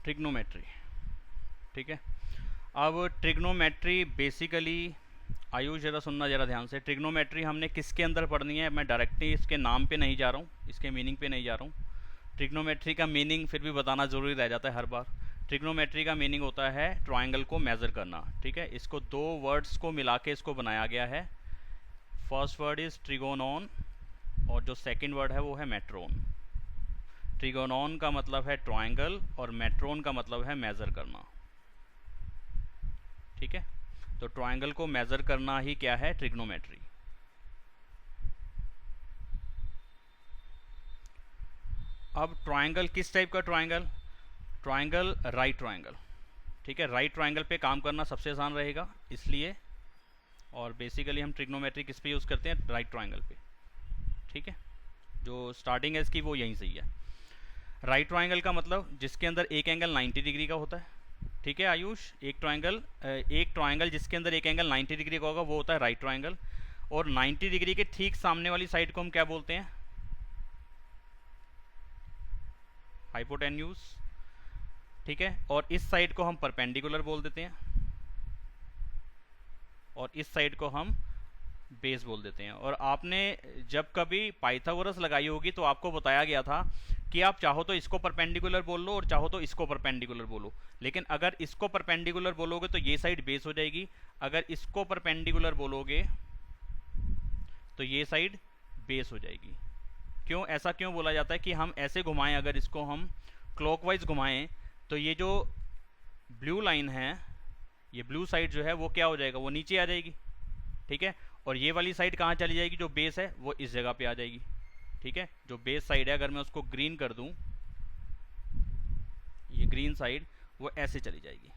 Trigonometry. ठीक है, अब ट्रिग्नोमेट्री बेसिकली, आयुष जरा सुनना जरा ध्यान से, ट्रिग्नोमेट्री हमने किसके अंदर पढ़नी है, मैं डायरेक्टली इसके नाम पे नहीं जा रहा हूँ, इसके मीनिंग पे नहीं जा रहा हूँ। ट्रिग्नोमेट्री का मीनिंग फिर भी बताना ज़रूरी रह जाता है हर बार। ट्रिग्नोमेट्री का मीनिंग होता है ट्रायंगल को मेज़र करना। ठीक है, इसको दो वर्ड्स को मिला के इसको बनाया गया है। फर्स्ट वर्ड इज़ ट्रिगोनॉन और जो सेकंड वर्ड है वो है मेट्रोन। ट्रिगोनॉन का मतलब है ट्रायंगल और मेट्रोन का मतलब है मेज़र करना। ठीक है, तो ट्रायंगल को मेज़र करना ही क्या है, ट्रिग्नोमेट्री। अब ट्रायंगल किस टाइप का ट्रायंगल, ट्रायंगल राइट ट्रायंगल। ठीक है, राइट ट्रायंगल पे काम करना सबसे आसान रहेगा इसलिए, और बेसिकली हम ट्रिग्नोमेट्री किस पे यूज़ करते हैं, राइट ट्रायंगल पे। ठीक है, जो स्टार्टिंग है इसकी वो यहीं से ही है। राइट ट्रायंगल का मतलब जिसके अंदर एक एंगल 90 डिग्री का होता है। ठीक है आयुष, एक ट्रायंगल जिसके अंदर एक एंगल 90 डिग्री का होगा वो होता है राइट ट्रायंगल। और 90 डिग्री के ठीक सामने वाली साइड को हम क्या बोलते हैं, हाइपोटेन्यूज। ठीक है, और इस साइड को हम परपेंडिकुलर बोल देते हैं और इस साइड को हम बेस बोल देते हैं। और आपने जब कभी पाइथागोरस लगाई होगी तो आपको बताया गया था कि आप चाहो तो इसको परपेंडिकुलर बोल लो और चाहो तो इसको परपेंडिकुलर बोलो, लेकिन अगर इसको परपेंडिकुलर बोलोगे तो ये साइड बेस हो जाएगी, अगर इसको परपेंडिकुलर बोलोगे तो ये साइड बेस हो जाएगी। क्यों, ऐसा क्यों बोला जाता है कि हम ऐसे घुमाएं, अगर इसको हम क्लॉकवाइज घुमाएं तो ये जो ब्लू लाइन है, ये ब्लू साइड जो है वो क्या हो जाएगा, वो नीचे आ जाएगी। ठीक है, और ये वाली साइड कहाँ चली जाएगी, जो बेस है वो इस जगह पे आ जाएगी। ठीक है, जो बेस साइड है अगर मैं उसको ग्रीन कर दूं, ये ग्रीन साइड वो ऐसे चली जाएगी।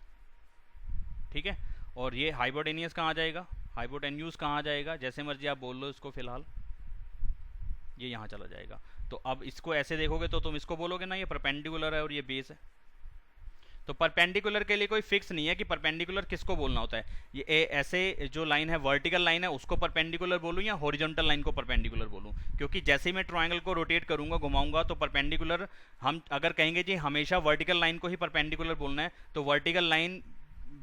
ठीक है, और ये हाइपोटेनियस कहाँ आ जाएगा, हाइपोटेन्यूज कहाँ आ जाएगा, जैसे मर्जी आप बोल लो इसको, फिलहाल ये यहाँ चला जाएगा। तो अब इसको ऐसे देखोगे तो तुम इसको बोलोगे ना ये परपेंडिकुलर है और ये बेस है। तो परपेंडिकुलर के लिए कोई फिक्स नहीं है कि परपेंडिकुलर किसको बोलना होता है, ये ऐसे जो लाइन है वर्टिकल लाइन है उसको परपेंडिकुलर बोलूं या हॉरिजॉन्टल लाइन को परपेंडिकुलर बोलूं, क्योंकि जैसे ही मैं ट्रायंगल को रोटेट करूंगा, घुमाऊंगा, तो परपेंडिकुलर, हम अगर कहेंगे जी हमेशा वर्टिकल लाइन को ही परपेंडिकुलर बोलना है तो वर्टिकल लाइन,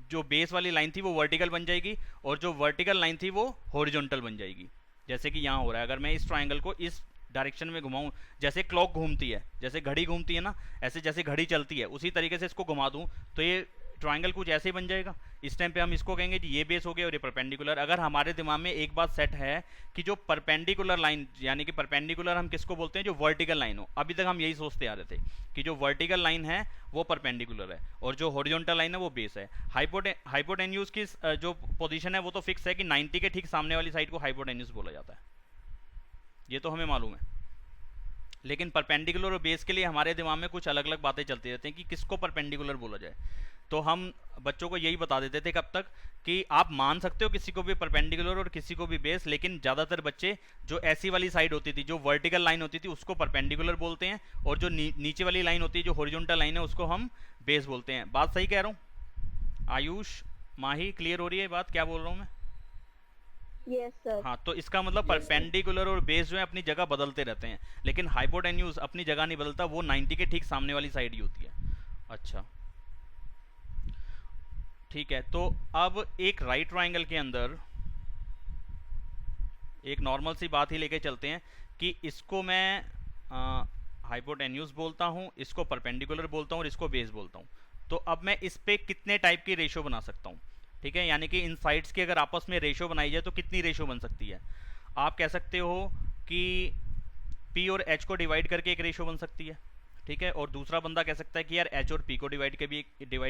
जो बेस वाली लाइन थी वो वर्टिकल बन जाएगी और जो वर्टिकल लाइन थी वो हॉरिजॉन्टल बन जाएगी। जैसे कि यहाँ हो रहा है, अगर मैं इस ट्रायंगल को इस डायरेक्शन में घुमाऊं, जैसे क्लॉक घूमती है, जैसे घड़ी घूमती है ना, ऐसे जैसे घड़ी चलती है उसी तरीके से इसको घुमा दूं तो ये ट्रायंगल कुछ ऐसे ही बन जाएगा। इस टाइम पे हम इसको कहेंगे कि ये बेस हो गया और ये परपेंडिकुलर। अगर हमारे दिमाग में एक बात सेट है कि जो परपेंडिकुलर लाइन, यानी कि परपेंडिकुलर हम किसको बोलते हैं, जो वर्टिकल लाइन हो, अभी तक हम यही सोचते आ रहे थे कि जो वर्टिकल लाइन है वो परपेंडिकुलर है और जो हॉरिजॉन्टल लाइन है वो बेस है। हाइपोटेन्यूज की जो पोजीशन है वो तो फिक्स है कि 90 के ठीक सामने वाली साइड को हाइपोटेन्यूज बोला जाता है, ये तो हमें मालूम है। लेकिन परपेंडिकुलर और बेस के लिए हमारे दिमाग में कुछ अलग अलग बातें चलती रहती हैं कि किसको परपेंडिकुलर बोला जाए। तो हम बच्चों को यही बता देते थे कब तक कि आप मान सकते हो किसी को भी परपेंडिकुलर और किसी को भी बेस, लेकिन ज़्यादातर बच्चे जो ऐसी वाली साइड होती थी, जो वर्टिकल लाइन होती थी, उसको परपेंडिकुलर बोलते हैं और जो नीचे वाली लाइन होती है, जो हॉरिजॉन्टल लाइन है, उसको हम बेस बोलते हैं। बात सही कह रहा हूँ आयुष, माही, क्लियर हो रही है बात क्या बोल रहा हूँ मैं? Yes sir. हाँ, तो इसका मतलब परपेंडिकुलर और बेस जो है अपनी जगह बदलते रहते हैं, लेकिन हाइपोटेन्यूज अपनी जगह नहीं बदलता, वो 90 के ठीक सामने वाली साइड ही होती है। अच्छा, ठीक है, तो अब एक राइट ट्रायंगल के अंदर एक नॉर्मल सी बात ही लेके चलते हैं कि इसको मैं हाइपोटेन्यूज बोलता हूँ, इसको परपेंडिकुलर बोलता हूँ और इसको बेस बोलता हूँ। तो अब मैं इस पे कितने टाइप की रेशो बना सकता हूँ? ठीक है, यानी कि इन साइड्स की अगर आपस में रेशो बनाई जाए तो कितनी रेशो बन सकती है? आप कह सकते हो कि P और H को डिवाइड करके एक रेशो बन सकती है। ठीक है, और दूसरा बंदा कह सकता है कि यार H और P को डिवाइड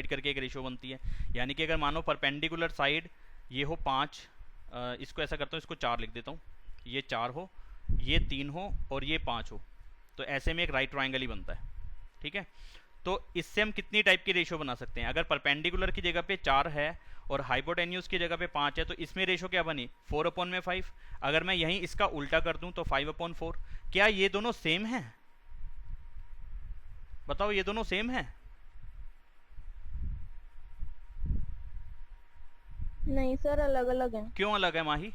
करके एक रेशो बनती है। यानी कि अगर मानो परपेंडिकुलर साइड ये हो 5, इसको ऐसा करता हूँ, इसको 4 लिख देता हूँ, ये 4 हो, ये 3 हो और ये 5 हो, तो ऐसे में एक राइट ट्रायंगल ही बनता है। ठीक है, तो इससे हम कितनी टाइप की रेशो बना सकते हैं? अगर परपेंडिकुलर की जगह पे 4 है और हाइपोटेन्यूज की जगह पे 5 है तो इसमें रेशो क्या बनी, 4/5। अगर मैं यहीं इसका उल्टा कर दूं तो 5/4। क्या ये दोनों सेम हैं? बताओ, ये दोनों सेम हैं? नहीं सर, अलग अलग है। क्यों अलग है माही?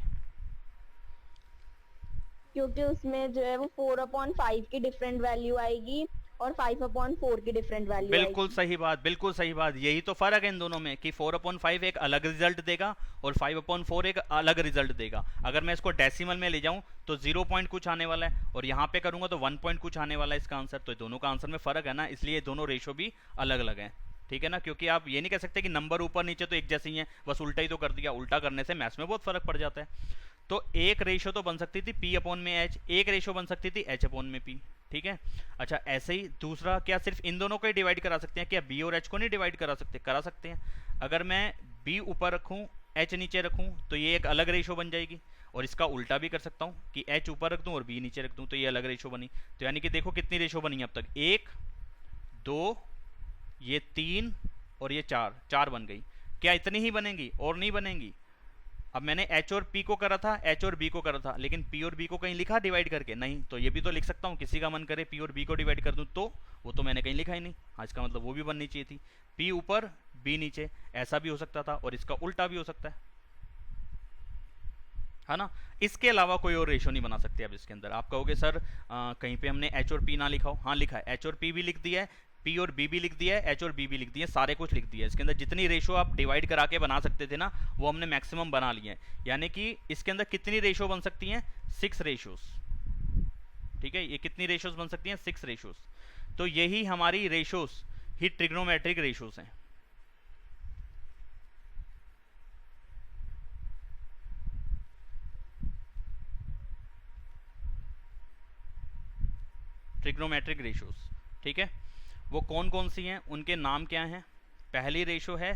क्योंकि उसमें जो है वो 4/5 की डिफरेंट वैल्यू आएगी और 5/4 की डिफरेंट वैल्यू बिल्कुल सही बात, बिल्कुल सही बात। यही तो फर्क है इन दोनों में कि 4/5 एक अलग रिजल्ट देगा और 5/4 एक अलग रिजल्ट देगा। अगर मैं इसको डेसिमल में ले जाऊं तो 0 पॉइंट कुछ आने वाला है और यहाँ पे करूंगा तो 1 पॉइंट कुछ आने वाला है इसका आंसर। तो दोनों का आंसर में फर्क है ना, इसलिए दोनों रेशो भी अलग अलग हैं। ठीक है ना, क्योंकि आप ये नहीं कह सकते कि नंबर ऊपर नीचे तो एक जैसे ही हैं, बस उल्टा ही तो कर दिया। उल्टा करने से मैथ्स में बहुत फर्क पड़ जाता है। तो एक रेशो तो बन सकती थी P अपॉन में H, एक रेशो बन सकती थी H अपॉन में P। ठीक है, अच्छा ऐसे ही दूसरा, क्या सिर्फ इन दोनों को ही डिवाइड करा सकते हैं? क्या B और H को नहीं डिवाइड करा सकते? करा सकते हैं। अगर मैं B ऊपर रखूं H नीचे रखूं तो ये एक अलग रेशो बन जाएगी, और इसका उल्टा भी कर सकता हूं कि H ऊपर रख दूं और B नीचे रख दूं तो ये अलग रेशो बनी। तो यानी कि देखो कितनी रेशो बनी अब तक, 1 2 ये 3 और ये 4 बन गई। क्या इतनी ही बनेंगी और नहीं बनेंगी? अब मैंने H और P को करा था, H और B को करा था, लेकिन P और B को कहीं लिखा डिवाइड करके? नहीं। तो ये भी तो लिख सकता हूँ, किसी का मन करे P और B को डिवाइड कर दूं तो वो तो मैंने कहीं लिखा ही नहीं। हाँ, इसका मतलब वो भी बननी चाहिए थी, P ऊपर B नीचे, ऐसा भी हो सकता था और इसका उल्टा भी हो सकता है ना। इसके अलावा कोई और रेशो नहीं बना सकते। अब इसके अंदर आप कहोगे सर कहीं पे हमने H और P ना लिखा हो। हाँ लिखा है, H और P भी लिख दिया है, P और B भी लिख दिया है, H और B भी लिख दिया है, सारे कुछ लिख दिया है। इसके अंदर जितनी रेशो आप डिवाइड करा के बना सकते थे ना, वो हमने मैक्सिमम बना लिए हैं। यानी कि इसके अंदर कितनी रेशो बन सकती हैं? 6 रेशोस। ठीक है, ये कितनी रेशोस बन सकती हैं? 6 रेशोस। तो यही हमारी रेशोस ही ट्रिग्नोमेट्रिक रेशोस हैं। ट्रिग्नोमेट्रिक रेशोस, ठीक है। वो कौन कौन सी हैं, उनके नाम क्या हैं? पहली रेशो है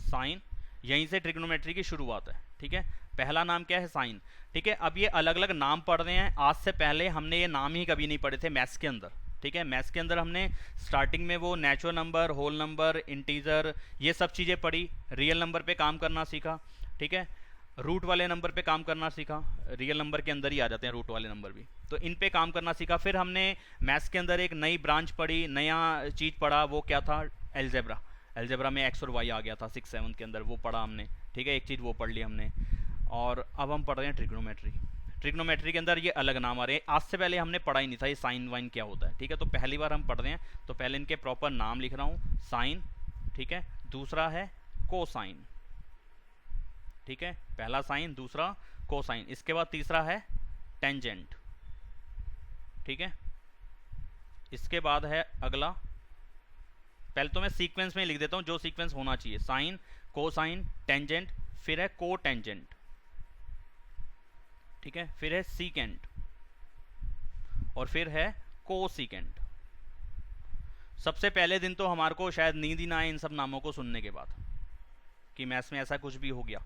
साइन, यहीं से ट्रिग्नोमेट्री की शुरुआत है। ठीक है, पहला नाम क्या है? साइन। ठीक है, अब ये अलग अलग नाम पढ़ रहे हैं। आज से पहले हमने ये नाम ही कभी नहीं पढ़े थे मैथ्स के अंदर। ठीक है, मैथ्स के अंदर हमने स्टार्टिंग में वो natural number, whole number, integer, ये सब चीज़ें पढ़ी। रियल नंबर पे काम करना सीखा। ठीक है, रूट वाले नंबर पे काम करना सीखा। रियल नंबर के अंदर ही आ जाते हैं रूट वाले नंबर भी, तो इन पे काम करना सीखा। फिर हमने मैथ्स के अंदर एक नई ब्रांच पढ़ी, नया चीज़ पढ़ा, वो क्या था? एलजेब्रा। एलजेब्रा में एक्स और वाई आ गया था 6-7 के अंदर, वो पढ़ा हमने। ठीक है, एक चीज़ वो पढ़ ली हमने। और अब हम पढ़ रहे हैं ट्रिग्नोमेट्री। ट्रिग्नोमेट्री के अंदर ये अलग नाम आ रहे हैं, आज से पहले हमने पढ़ा ही नहीं था ये साइन वाइन क्या होता है। ठीक है, तो पहली बार हम पढ़ रहे हैं, तो पहले इनके प्रॉपर नाम लिख रहा हूँ। साइन, ठीक है, दूसरा है कोसाइन। ठीक है, पहला साइन, दूसरा कोसाइन, इसके बाद तीसरा है टेंजेंट। ठीक है, इसके बाद है अगला, पहले तो मैं सीक्वेंस में लिख देता हूं जो सीक्वेंस होना चाहिए। साइन, कोसाइन, टेंजेंट, फिर है को टेंजेंट। ठीक है, फिर है सीकेंट और फिर है को सीकेंट। सबसे पहले दिन तो हमारे को शायद नींद ही ना आए इन सब नामों को सुनने के बाद कि मैथ्स में ऐसा कुछ भी हो गया।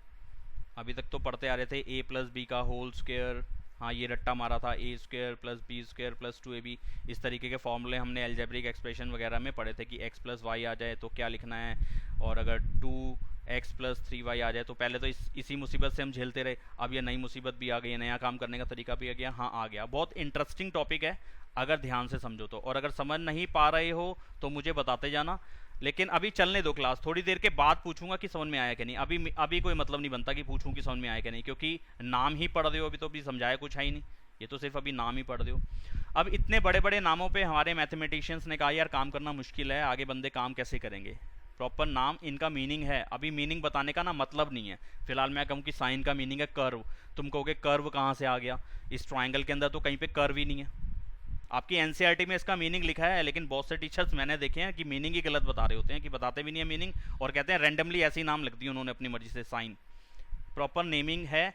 अभी तक तो पढ़ते आ रहे थे a प्लस बी का होल स्क्वायर, हाँ ये रट्टा मारा था, a square plus B square plus 2ab। इस तरीके के फॉर्मूले हमने एल्जेब्रिक एक्सप्रेशन वगैरह में पढ़े थे कि x प्लस वाई आ जाए तो क्या लिखना है, और अगर 2x प्लस 3y आ जाए तो पहले तो इसी मुसीबत से हम झेलते रहे। अब ये नई मुसीबत भी आ गई है, नया काम करने का तरीका भी आ गया। हाँ आ गया, बहुत इंटरेस्टिंग टॉपिक है अगर ध्यान से समझो तो, और अगर समझ नहीं पा रहे हो तो मुझे बताते जाना। लेकिन अभी चलने दो क्लास, थोड़ी देर के बाद पूछूंगा कि समझ में आया कि नहीं। अभी कोई मतलब नहीं बनता कि पूछूं कि समझ में आया कि नहीं, क्योंकि नाम ही पढ़ रहे हो, अभी तो अभी समझाया कुछ है ही नहीं, ये तो सिर्फ अभी नाम ही पढ़ रहे हो। अब इतने बड़े बड़े नामों पे हमारे मैथमेटिशियंस ने कहा यार काम करना मुश्किल है, आगे बंदे काम कैसे करेंगे। प्रॉपर नाम, इनका मीनिंग है। अभी मीनिंग बताने का ना मतलब नहीं है। फिलहाल मैं कहूँ कि साइन का मीनिंग है कर्व, तुम कहोगे कर्व कहाँ से आ गया, इस ट्राइंगल के अंदर तो कहीं पे कर्व ही नहीं है। आपकी एनसीईआरटी में इसका मीनिंग लिखा है, लेकिन बहुत से टीचर्स मैंने देखे हैं कि मीनिंग ही गलत बता रहे होते हैं, कि बताते भी नहीं है मीनिंग, और कहते हैं रैंडमली ऐसी नाम लिख दी उन्होंने अपनी मर्जी से। साइन प्रॉपर नेमिंग है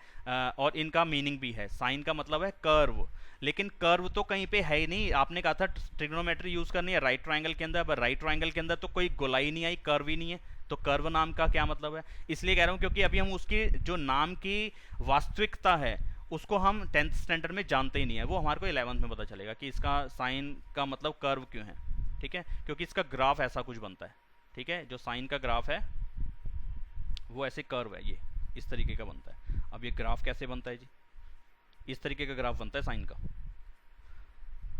और इनका मीनिंग भी है। साइन का मतलब है कर्व, लेकिन कर्व तो कहीं पे है ही नहीं। आपने कहा था ट्रिग्नोमेट्री यूज करनी है राइट ट्राइंगल के अंदर, राइट ट्राइंगल के अंदर तो कोई गोलाई नहीं आई, कर्व ही नहीं है, तो कर्व नाम का क्या मतलब है। इसलिए कह रहा हूँ क्योंकि अभी हम उसकी जो नाम की वास्तविकता है उसको हम 10th स्टैंडर्ड में जानते ही नहीं है, वो हमारे को 11th में पता चलेगा कि इसका साइन का मतलब कर्व क्यों है। ठीक है, क्योंकि इसका ग्राफ ऐसा कुछ बनता है। ठीक है, जो साइन का ग्राफ है वो ऐसे कर्व है, ये इस तरीके का बनता है। अब ये ग्राफ कैसे बनता है जी, इस तरीके का ग्राफ बनता है साइन का।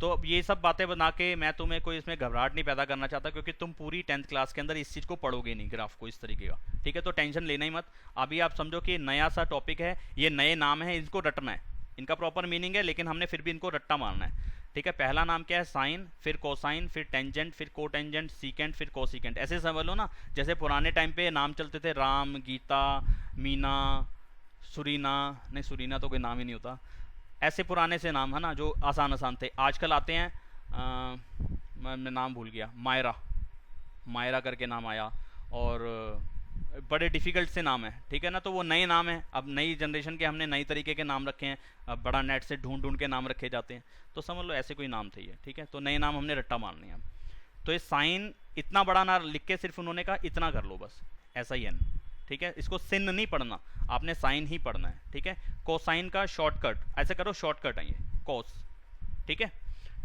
तो अब ये सब बातें बना के मैं तुम्हें कोई इसमें घबराहट नहीं पैदा करना चाहता, क्योंकि तुम पूरी 10th क्लास के अंदर इस चीज़ को पढ़ोगे नहीं, ग्राफ को इस तरीके का। ठीक है, तो टेंशन लेना ही मत। अभी आप समझो कि नया सा टॉपिक है, ये नए नाम है, इनको रटना है, इनका प्रॉपर मीनिंग है, लेकिन हमने फिर भी इनको रट्टा मारना है। ठीक है, पहला नाम क्या है, साइन, फिर कोसाइन, फिर टेंजेंट, फिर कोटेंजेंट, सीकेंट, फिर कोसिकेंट। ऐसे समझ लो ना, जैसे पुराने टाइम पे नाम चलते थे, राम, गीता, मीना, सुरीना, नहीं सुरीना तो कोई नाम ही नहीं होता, ऐसे पुराने से नाम है ना जो आसान आसान थे। आजकल आते हैं मैं नाम भूल गया, मायरा, मायरा करके नाम आया, और बड़े डिफ़िकल्ट से नाम है, ठीक है ना। तो वो नए नाम हैं, अब नई जनरेशन के हमने नई तरीके के नाम रखे हैं, अब बड़ा नेट से ढूंढ ढूंढ के नाम रखे जाते हैं, तो समझ लो ऐसे कोई नाम थे ये, ठीक है। तो नए नाम हमने रट्टा मारने हैं। तो ये साइन इतना बड़ा ना लिख के सिर्फ उन्होंने कहा इतना कर लो बस, ऐसा ही है, ठीक है। इसको सिन नहीं पढ़ना, आपने साइन ही पढ़ना है, ठीक है। कोसाइन का शॉर्टकट, ऐसे करो शॉर्टकट है ये कोस, ठीक है।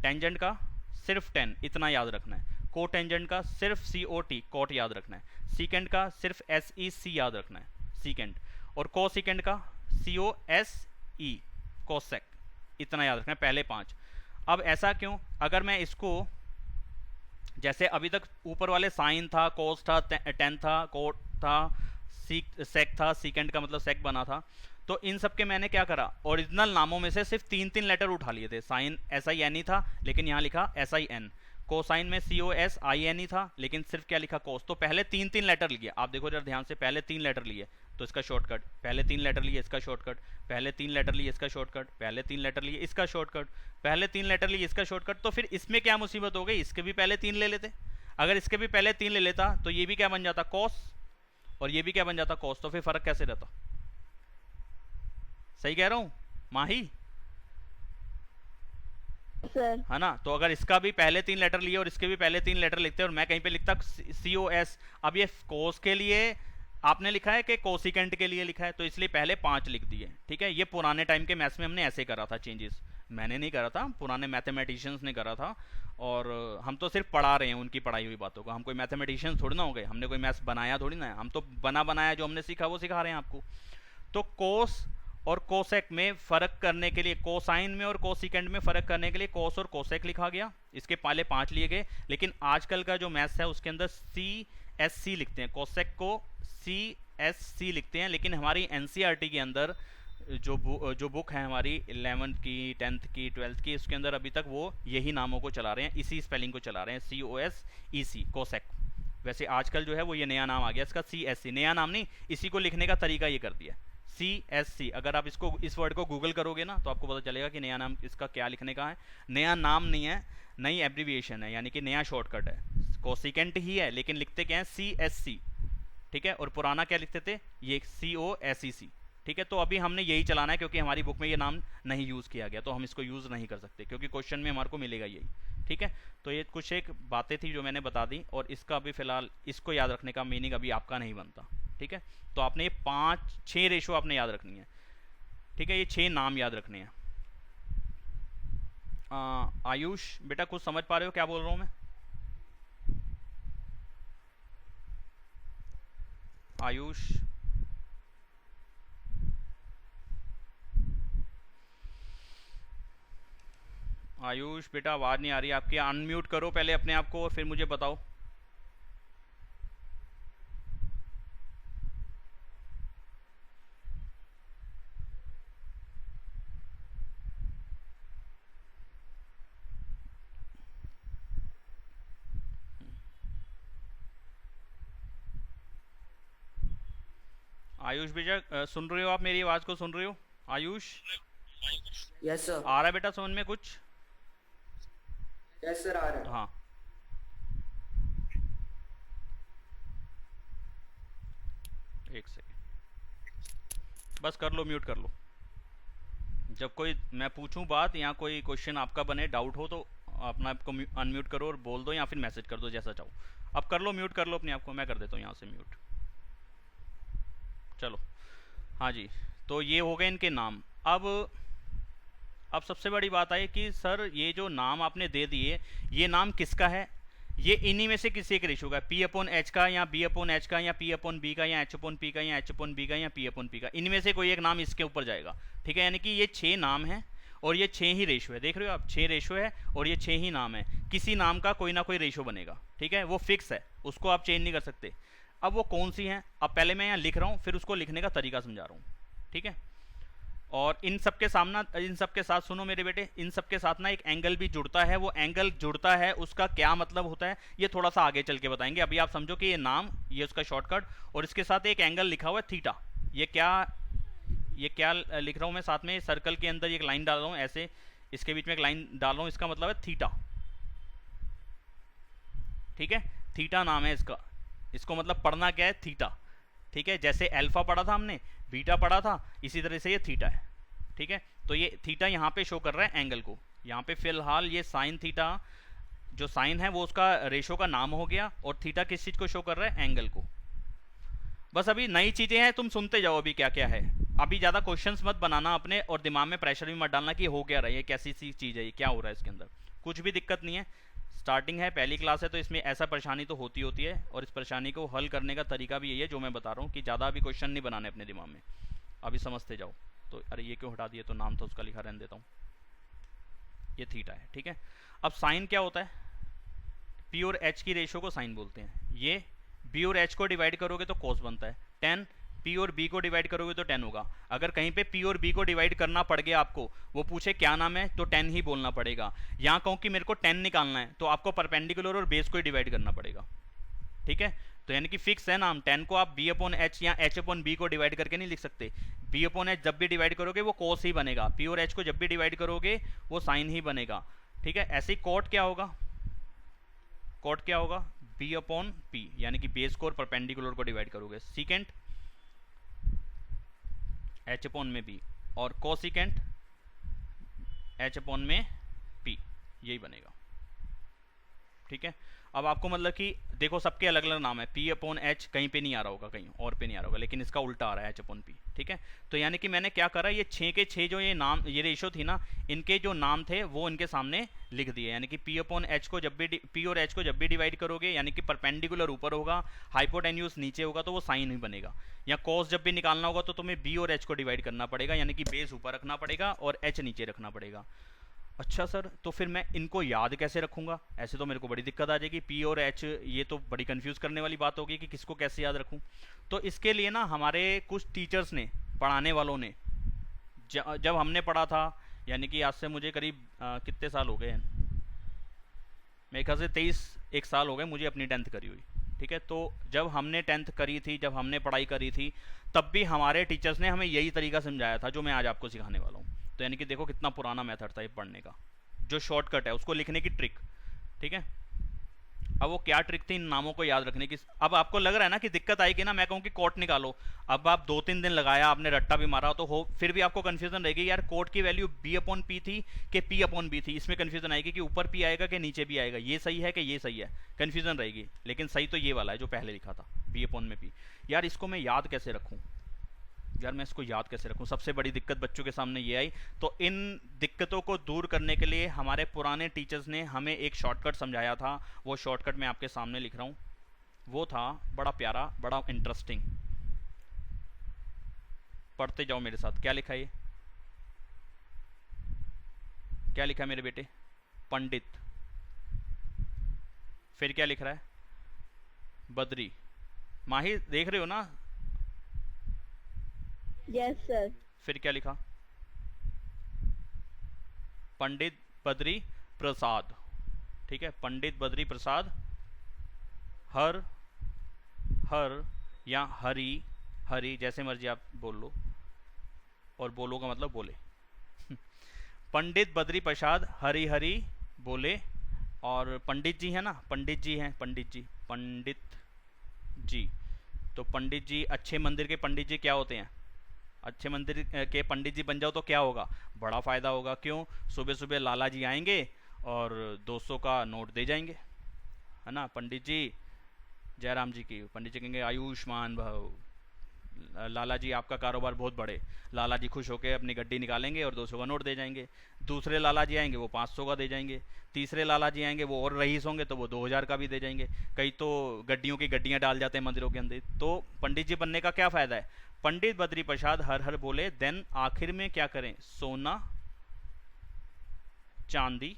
टेंजेंट का सिर्फ 10 इतना याद रखना है। कोटेंजेंट का सिर्फ COT कोट याद रखना है। सीकेंट का सिर्फ SEC याद रखना है, सीकेंट। और कोसिकेंट का COSE कोसेक, इतना याद रखना है, पहले 5। अब ऐसा क्यों, अगर मैं इसको जैसे अभी तक ऊपर वाले साइन था, कोस था, टेन था, कोट था, सेक था, सीकेंट का मतलब सेक बना था, तो इन सब के मैंने क्या करा, ओरिजिनल नामों में से सिर्फ 3-3 लेटर उठा लिए थे। साइन SIN था, लेकिन यहाँ लिखा SIN। कोसाइन में COSIN ही था, लेकिन सिर्फ क्या लिखा, कोस। तो पहले 3-3 लेटर लिए, आप देखो जरा ध्यान से, पहले 3 लेटर लिए तो इसका शॉर्टकट, पहले 3 लेटर लिए इसका शॉर्टकट, पहले 3 लेटर लिए इसका शॉर्टकट, पहले 3 लेटर लिए इसका शॉर्टकट, पहले 3 लेटर लिए इसका शॉर्टकट। तो फिर इसमें क्या मुसीबत हो गई, इसके भी पहले 3 ले लेते। अगर इसके भी पहले 3 ले लेता तो ये भी क्या बन जाता, कोस, और ये भी क्या बन जाता, कोस। तो फिर फर्क कैसे रहता, सही कह रहा हूं माही, सर है ना। तो अगर इसका भी पहले 3 लेटर लिए और इसके भी पहले 3 लेटर लिखते और मैं कहीं पे लिखता COS, अब ये कोस के लिए आपने लिखा है कि कोसिकेंट के लिए लिखा है, तो इसलिए पहले 5 लिख दिए, ठीक है। ये पुराने टाइम के मैथ्स में हमने ऐसे करा था चेंजेस, मैंने नहीं करा था, पुराने मैथमेटिशियंस ने करा था, और हम तो सिर्फ पढ़ा रहे हैं उनकी पढ़ाई हुई बातों को, हम कोई मैथमेटिशियंस थोड़ी ना हो गए, हमने कोई मैथ्स बनाया थोड़ी ना है, हम तो बना बनाया जो हमने सीखा वो सिखा रहे हैं आपको। तो कोस और कोसेक में फ़र्क करने के लिए, कोसाइन में और कोसिकेंट में फ़र्क करने के लिए कोस और कोसेक लिखा गया, इसके पहले 5 लिए गए। लेकिन आजकल का जो मैथ्स है उसके अंदर CSC लिखते हैं, कोसेक को CSC लिखते हैं, लेकिन हमारी NCERT के अंदर जो बुक है हमारी 11th की, 10th की, 12th की, उसके अंदर अभी तक वो यही नामों को चला रहे हैं, इसी स्पेलिंग को चला रहे हैं, COSEC कोसेक। वैसे आजकल जो है वो ये नया नाम आ गया इसका, CSC, नया नाम नहीं, इसी को लिखने का तरीका ये कर दिया, CSC। अगर आप इसको, इस वर्ड को गूगल करोगे ना तो आपको पता चलेगा कि नया नाम इसका क्या लिखने का है। नया नाम नहीं है, नई एब्रीविएशन है, यानी कि नया शॉर्टकट है। कोसिकेंट ही है लेकिन लिखते क्या है, CSC, ठीक है। और पुराना क्या लिखते थे, ये COSEC, ठीक है। तो अभी हमने यही चलाना है, क्योंकि हमारी बुक में ये नाम नहीं यूज़ किया गया, तो हम इसको यूज़ नहीं कर सकते, क्योंकि क्वेश्चन में हमारे को मिलेगा यही, ठीक है। तो ये कुछ एक बातें थी जो मैंने बता दी, और इसका अभी फ़िलहाल इसको याद रखने का मीनिंग अभी आपका नहीं बनता, ठीक है। तो आपने ये 5-6 रेशो आपने याद रखनी है, ठीक है, ये 6 नाम याद रखने हैं। आयुष बेटा कुछ समझ पा रहे हो क्या बोल रहा हूँ मैं, आयुष? आयुष बेटा आवाज़ नहीं आ रही आपकी, अनम्यूट करो पहले अपने आप को और फिर मुझे बताओ। आयुष बेटा सुन रहे हो आप, मेरी आवाज़ को सुन रहे हो आयुष? Yes sir. आ रहा है बेटा समझ में कुछ? यस सर आ रहा है। हाँ, एक सेकेंड बस कर लो, म्यूट कर लो। जब कोई मैं पूछूं बात या कोई क्वेश्चन आपका बने, डाउट हो, तो अपना आपको अनम्यूट करो और बोल दो, या फिर मैसेज कर दो, जैसा चाहो। अब कर लो, म्यूट कर लो अपने आप को, मैं कर देता हूँ यहाँ से म्यूट। चलो हाँ जी, तो ये हो गए इनके नाम। अब सबसे बड़ी बात आई कि सर ये जो नाम आपने दे दिए, ये नाम किसका है? ये इन्हीं में से किसी एक रेशो का, P/H का, या B/H का, या P/B का, या H/P का, या H/B का, या P/P का, इनमें से कोई एक नाम इसके ऊपर जाएगा, ठीक है। यानी कि ये 6 नाम हैं और ये 6 ही रेशो है, देख रहे हो आप, 6 रेशो है और ये 6 ही नाम है। किसी नाम का कोई ना कोई रेशो बनेगा, ठीक है, वो फिक्स है, उसको आप चेंज नहीं कर सकते। अब वो कौन सी हैं, अब पहले मैं यहाँ लिख रहा हूँ, फिर उसको लिखने का तरीका समझा रहा हूँ, ठीक है। और इन सब के सामना, इन सब के साथ सुनो मेरे बेटे, इन सब के साथ ना एक एंगल भी जुड़ता है। वो एंगल जुड़ता है, उसका क्या मतलब होता है ये थोड़ा सा आगे चल के बताएंगे। अभी आप समझो कि ये नाम, ये उसका शॉर्टकट, और इसके साथ एक एंगल लिखा हुआ है थीटा। ये क्या लिख रहा हूँ मैं साथ में, सर्कल के अंदर एक लाइन डाल रहा हूँ ऐसे, इसके बीच में एक लाइन डाल रहा हूँ, इसका मतलब है थीटा। ठीक है, थीटा नाम है इसका। इसको मतलब पढ़ना क्या है, थीटा। ठीक है, जैसे अल्फा पढ़ा था हमने, बीटा पढ़ा था, इसी तरह से ये थीटा है। ठीक है, तो ये थीटा यहाँ पे शो कर रहा है एंगल को। यहाँ पे फिलहाल ये साइन थीटा, जो साइन है वो उसका रेशो का नाम हो गया, और थीटा किस चीज को शो कर रहा है, एंगल को। बस अभी नई चीजें हैं, तुम सुनते जाओ अभी क्या क्या है। अभी ज्यादा क्वेश्चंस मत बनाना अपने, और दिमाग में प्रेशर भी मत डालना कि हो क्या रहा है, ये कैसी सी चीज है, ये क्या हो रहा है इसके अंदर। कुछ भी दिक्कत नहीं है, स्टार्टिंग है, पहली क्लास है, तो इसमें ऐसा परेशानी तो होती होती है, और इस परेशानी को हल करने का तरीका भी यही है जो मैं बता रहा हूँ, कि ज़्यादा अभी क्वेश्चन नहीं बनाने अपने दिमाग में, अभी समझते जाओ। तो अरे ये क्यों हटा दिया, तो नाम तो उसका लिखा रहने देता हूँ। ये थीटा है। ठीक है, अब साइन क्या होता है, पी और एच की रेशो को साइन बोलते हैं। ये बी और एच को डिवाइड करोगे तो कोस बनता है। टेन, पी और बी को डिवाइड करोगे तो टेन होगा। अगर कहीं पे पी और बी को डिवाइड करना पड़ गया आपको, वो पूछे क्या नाम है, तो टेन ही बोलना पड़ेगा। यहाँ कहूँ कि मेरे को टेन निकालना है, तो आपको परपेंडिकुलर और बेस को ही डिवाइड करना पड़ेगा। ठीक है, तो यानी कि फिक्स है नाम, टेन को आप बी अपॉन एच या एच अपॉन बी को डिवाइड करके नहीं लिख सकते। बी अपॉन एच जब भी डिवाइड करोगे वो कोस ही बनेगा, पी और एच को जब भी डिवाइड करोगे वो साइन ही बनेगा। ठीक है, ऐसे ही कोट क्या होगा, कोट क्या होगा, बी अपॉन पी, यानी कि बेस को और परपेंडिकुलर को डिवाइड करोगे। सीकेंट एच अपॉन में बी, और कोसिकेंट एच अपॉन में पी, यही बनेगा। ठीक है, अब आपको मतलब कि देखो सबके अलग अलग नाम है, पी अपॉन एच कहीं पे नहीं आ रहा होगा, कहीं और पे नहीं आ रहा होगा, लेकिन इसका उल्टा आ रहा है एच अपॉन पी। ठीक है, तो यानी कि मैंने क्या करा, ये 6 के 6 जो ये नाम, ये रेशो थी ना, इनके जो नाम थे वो इनके सामने लिख दिए। यानी कि पी अपॉन एच को जब भी, पी और एच को जब भी डिवाइड करोगे, यानी कि परपेंडिकुलर ऊपर होगा, हाइपोटेन्यूज नीचे होगा, तो वो साइन ही बनेगा। या कॉस जब भी निकालना होगा तो तुम्हें बी और एच को डिवाइड करना पड़ेगा, यानी कि बेस ऊपर रखना पड़ेगा और एच नीचे रखना पड़ेगा। अच्छा सर, तो फिर मैं इनको याद कैसे रखूंगा, ऐसे तो मेरे को बड़ी दिक्कत आ जाएगी, पी और एच, ये तो बड़ी कंफ्यूज करने वाली बात होगी कि किसको कैसे याद रखूं। तो इसके लिए ना हमारे कुछ टीचर्स ने, पढ़ाने वालों ने, जब हमने पढ़ा था, यानी कि आज से मुझे करीब कितने साल हो गए हैं, मेरे ख्याल से 23 साल हो गए मुझे अपनी 10th करी हुई। ठीक है, तो जब हमने 10th करी थी, जब हमने पढ़ाई करी थी, तब भी हमारे टीचर्स ने हमें यही तरीका समझाया था जो मैं आज आपको सिखाने वाला हूँ। तो यानी कि देखो कितना पुराना मेथड था ये पढ़ने का, जो शॉर्टकट है उसको लिखने की ट्रिक। ठीक है, अब वो क्या ट्रिक थी इन नामों को याद रखने की। अब आपको लग रहा है ना कि दिक्कत आएगी ना, मैं कहूँ कि कोट निकालो, अब आप 2-3 दिन लगाया, आपने रट्टा भी मारा, तो हो फिर भी आपको कंफ्यूजन रहेगी, यार कोट की वैल्यू बी अपॉन पी थी कि पी अपॉन बी थी। इसमें कंफ्यूजन आएगी कि ऊपर पी आएगा कि नीचे बी आएगा, ये सही है कि ये सही है, कंफ्यूजन रहेगी। लेकिन सही तो ये वाला है जो पहले लिखा था, बी अपॉन में पी। यार इसको मैं याद कैसे रखूँ, यार मैं इसको याद कैसे रखूं, सबसे बड़ी दिक्कत बच्चों के सामने ये आई। तो इन दिक्कतों को दूर करने के लिए हमारे पुराने टीचर्स ने हमें एक शॉर्टकट समझाया था, वो शॉर्टकट मैं आपके सामने लिख रहा हूं। वो था बड़ा प्यारा, बड़ा इंटरेस्टिंग, पढ़ते जाओ मेरे साथ। क्या लिखा है ये, क्या लिखा है मेरे बेटे, पंडित, फिर क्या लिख रहा है, बद्री। माही देख रहे हो ना, यस सर। फिर क्या लिखा, पंडित बद्री प्रसाद। ठीक है, पंडित बद्री प्रसाद, हर, हर या हरी, हरी जैसे मर्जी आप बोल लो, और बोलो का मतलब बोले। पंडित बद्री प्रसाद हरी हरी बोले। और पंडित जी है ना, पंडित जी हैं, पंडित जी, पंडित जी। तो पंडित जी, अच्छे मंदिर के पंडित जी क्या होते हैं, अच्छे मंदिर के पंडित जी बन जाओ तो क्या होगा, बड़ा फायदा होगा। क्यों, सुबह सुबह लाला जी आएंगे और 200 का नोट दे जाएंगे, है ना। पंडित जी, जयराम जी की, पंडित जी कहेंगे आयुष्मान भव, लाला जी आपका कारोबार बहुत बढ़े। लाला जी खुश होकर अपनी गड्डी निकालेंगे और 200 का नोट दे जाएंगे। दूसरे लाला जी आएंगे वो 500 का दे जाएंगे। तीसरे लाला जी आएंगे वो और रईस होंगे तो वो 2000 का भी दे जाएंगे। कई तो गड्डियों की गड्डियां डाल जाते हैं मंदिरों के अंदर। तो पंडित जी बनने का क्या फ़ायदा है, पंडित बद्री प्रसाद हर हर बोले, देन आखिर में क्या करें, सोना चांदी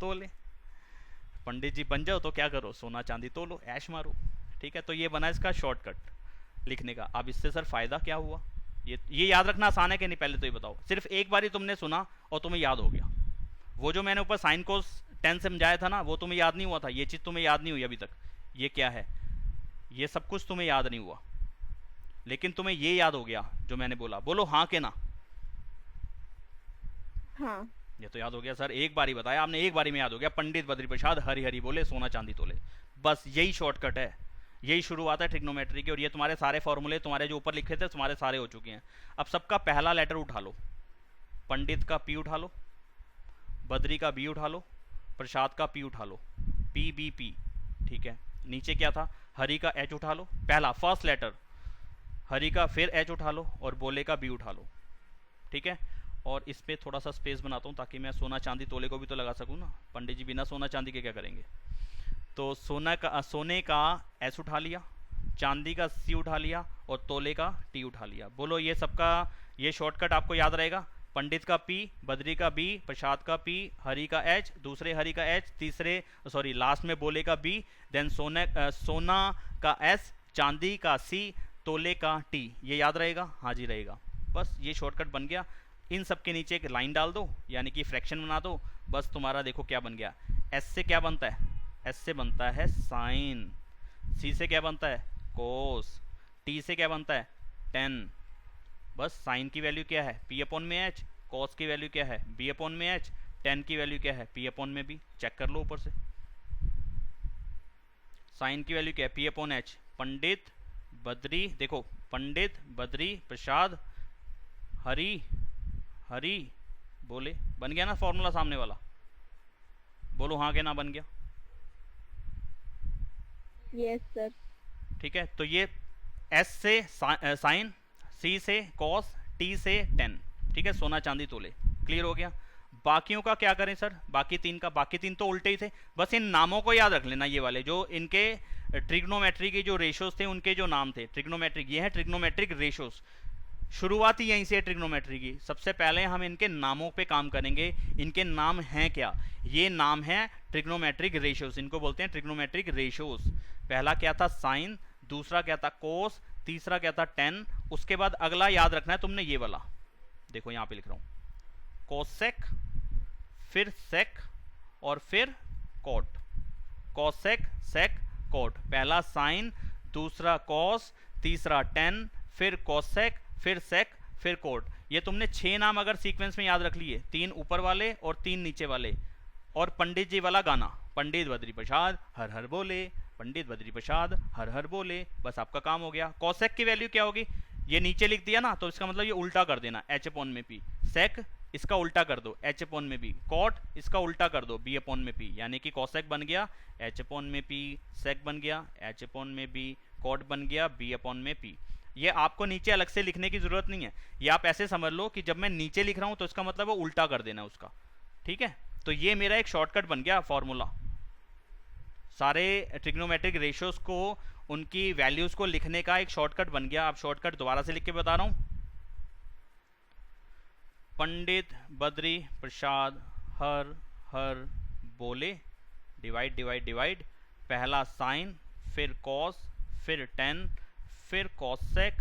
तोले। पंडित जी बन जाओ तो क्या करो, सोना चांदी तोलो, ऐश मारो। ठीक है, तो ये बना इसका शॉर्टकट लिखने का। अब इससे सर फ़ायदा क्या हुआ, ये याद रखना आसान है कि नहीं, पहले तो ये बताओ। सिर्फ एक बार ही तुमने सुना और तुम्हें याद हो गया। वो जो मैंने ऊपर साइन कोस 10 समझाया था ना, वो तुम्हें याद नहीं हुआ था। ये चीज़ तुम्हें याद नहीं हुई अभी तक। ये क्या है, ये सब कुछ तुम्हें याद नहीं हुआ, लेकिन तुम्हें ये याद हो गया जो मैंने बोला। बोलो हाँ के ना। हाँ। ये तो याद हो गया सर, एक बार ही बताया आपने, एक बारी में याद हो गया। पंडित बद्री प्रसाद हरि हरि बोले, सोना चांदी तोले। बस यही शॉर्टकट है, यही शुरुआत है ट्रिग्नोमेट्री की। और ये तुम्हारे सारे फॉर्मूले तुम्हारे जो ऊपर लिखे थे तुम्हारे सारे हो चुके हैं। अब सबका पहला लेटर उठा लो। पंडित का पी उठा लो, बद्री का बी उठा लो, प्रसाद का पी उठा लो, पी बी पी। ठीक है, नीचे क्या था, हरि का एच उठा लो, पहला फर्स्ट लेटर हरि का, फिर एच उठा लो और बोले का बी उठा लो। ठीक है, और इस पर थोड़ा सा स्पेस बनाता हूँ ताकि मैं सोना चांदी तोले को भी तो लगा सकूँ ना। पंडित जी बिना सोना चांदी के क्या करेंगे। तो सोने का एस उठा लिया, चांदी का सी उठा लिया और तोले का टी उठा लिया। बोलो ये सबका ये शॉर्टकट आपको याद रहेगा। पंडित का पी, बद्री का बी, प्रसाद का पी, हरि का एच, दूसरे हरि का एच, तीसरे सॉरी लास्ट में बोले का बी, देन सोना का एस, चांदी का सी, तोले का टी। ये याद रहेगा? हाँ जी रहेगा। बस ये शॉर्टकट बन गया। इन सब के नीचे एक लाइन डाल दो, यानी कि फ्रैक्शन बना दो। बस तुम्हारा देखो क्या बन गया। एस से क्या बनता है, एस से बनता है साइन, सी से क्या बनता है कोस, टी से क्या बनता है टेन। बस साइन की वैल्यू क्या है पी अपॉन में एच, कॉस की वैल्यू क्या है बी अपॉन में एच, टेन की वैल्यू क्या है पी अपॉन में बी। चेक कर लो ऊपर से। साइन की वैल्यू क्या है P upon H. Pandit Badri, देखो पंडित बद्री प्रसाद हरि हरि बोले, बन गया ना फॉर्मूला सामने वाला। बोलो हाँ के ना, बन गया। Yes sir. ठीक है, तो ये एस से साइन, सी से कॉस, टी से टेन। ठीक है, सोना चांदी तोले। क्लियर हो गया। बाकियों का क्या करें सर, बाकी तीन का, बाकी तीन तो उल्टे ही थे। बस इन नामों को याद रख लेना, ये वाले जो इनके ट्रिग्नोमेट्री के जो रेशोज थे उनके जो नाम थे। ट्रिग्नोमेट्रिक ये है ट्रिग्नोमेट्रिक रेशोज। शुरुआत ही यहीं से है ट्रिग्नोमेट्री की। सबसे पहले हम इनके नामों पे काम करेंगे। इनके नाम हैं क्या, ये नाम है ट्रिग्नोमेट्रिक रेशियोज, इनको बोलते हैं ट्रिग्नोमेट्रिक रेशियोज। पहला क्या था साइन, दूसरा क्या था कोस, तीसरा क्या था टेन। उसके बाद अगला याद रखना है तुमने ये वाला, देखो यहां पे लिख रहा हूं कोसेक, फिर सेक और फिर कोट। कोसेक सेक कोट, पहला साइन, दूसरा कॉस, तीसरा टेन, फिर कोसेक, फिर सेक, फिर कोट। ये तुमने 6 नाम अगर सीक्वेंस में याद रख लिए, 3 ऊपर वाले और 3 नीचे वाले। और पंडित जी वाला गाना, पंडित बद्री प्रसाद हर हर बोले, पंडित बद्री प्रसाद हर हर बोले, बस आपका काम हो गया। कॉसेक की वैल्यू क्या होगी, ये नीचे लिख दिया ना, तो इसका मतलब ये उल्टा कर देना, एच अपॉन में पी। सेक इसका उल्टा कर दो, एच अपॉन में बी। कॉट इसका उल्टा कर दो, बी अपॉन में पी। यानी कि कॉसेक बन गया एच अपॉन में पी, सेक बन गया एच अपॉन में बी, कॉट बन गया बी अपॉन में पी। ये आपको नीचे अलग से लिखने की जरूरत नहीं है, ये आप ऐसे समझ लो कि जब मैं नीचे लिख रहा हूं तो इसका मतलब वो उल्टा कर देना उसका। ठीक है, तो ये मेरा एक शॉर्टकट बन गया फॉर्मूला। सारे ट्रिग्नोमेट्रिक रेशियोज को, उनकी वैल्यूज को लिखने का एक शॉर्टकट बन गया। अब शॉर्टकट दोबारा से लिख के बता रहा हूं। पंडित बद्री प्रसाद हर हर बोले, डिवाइड डिवाइड डिवाइड, पहला साइन, फिर कॉस, फिर टेन, फिर कॉसेक,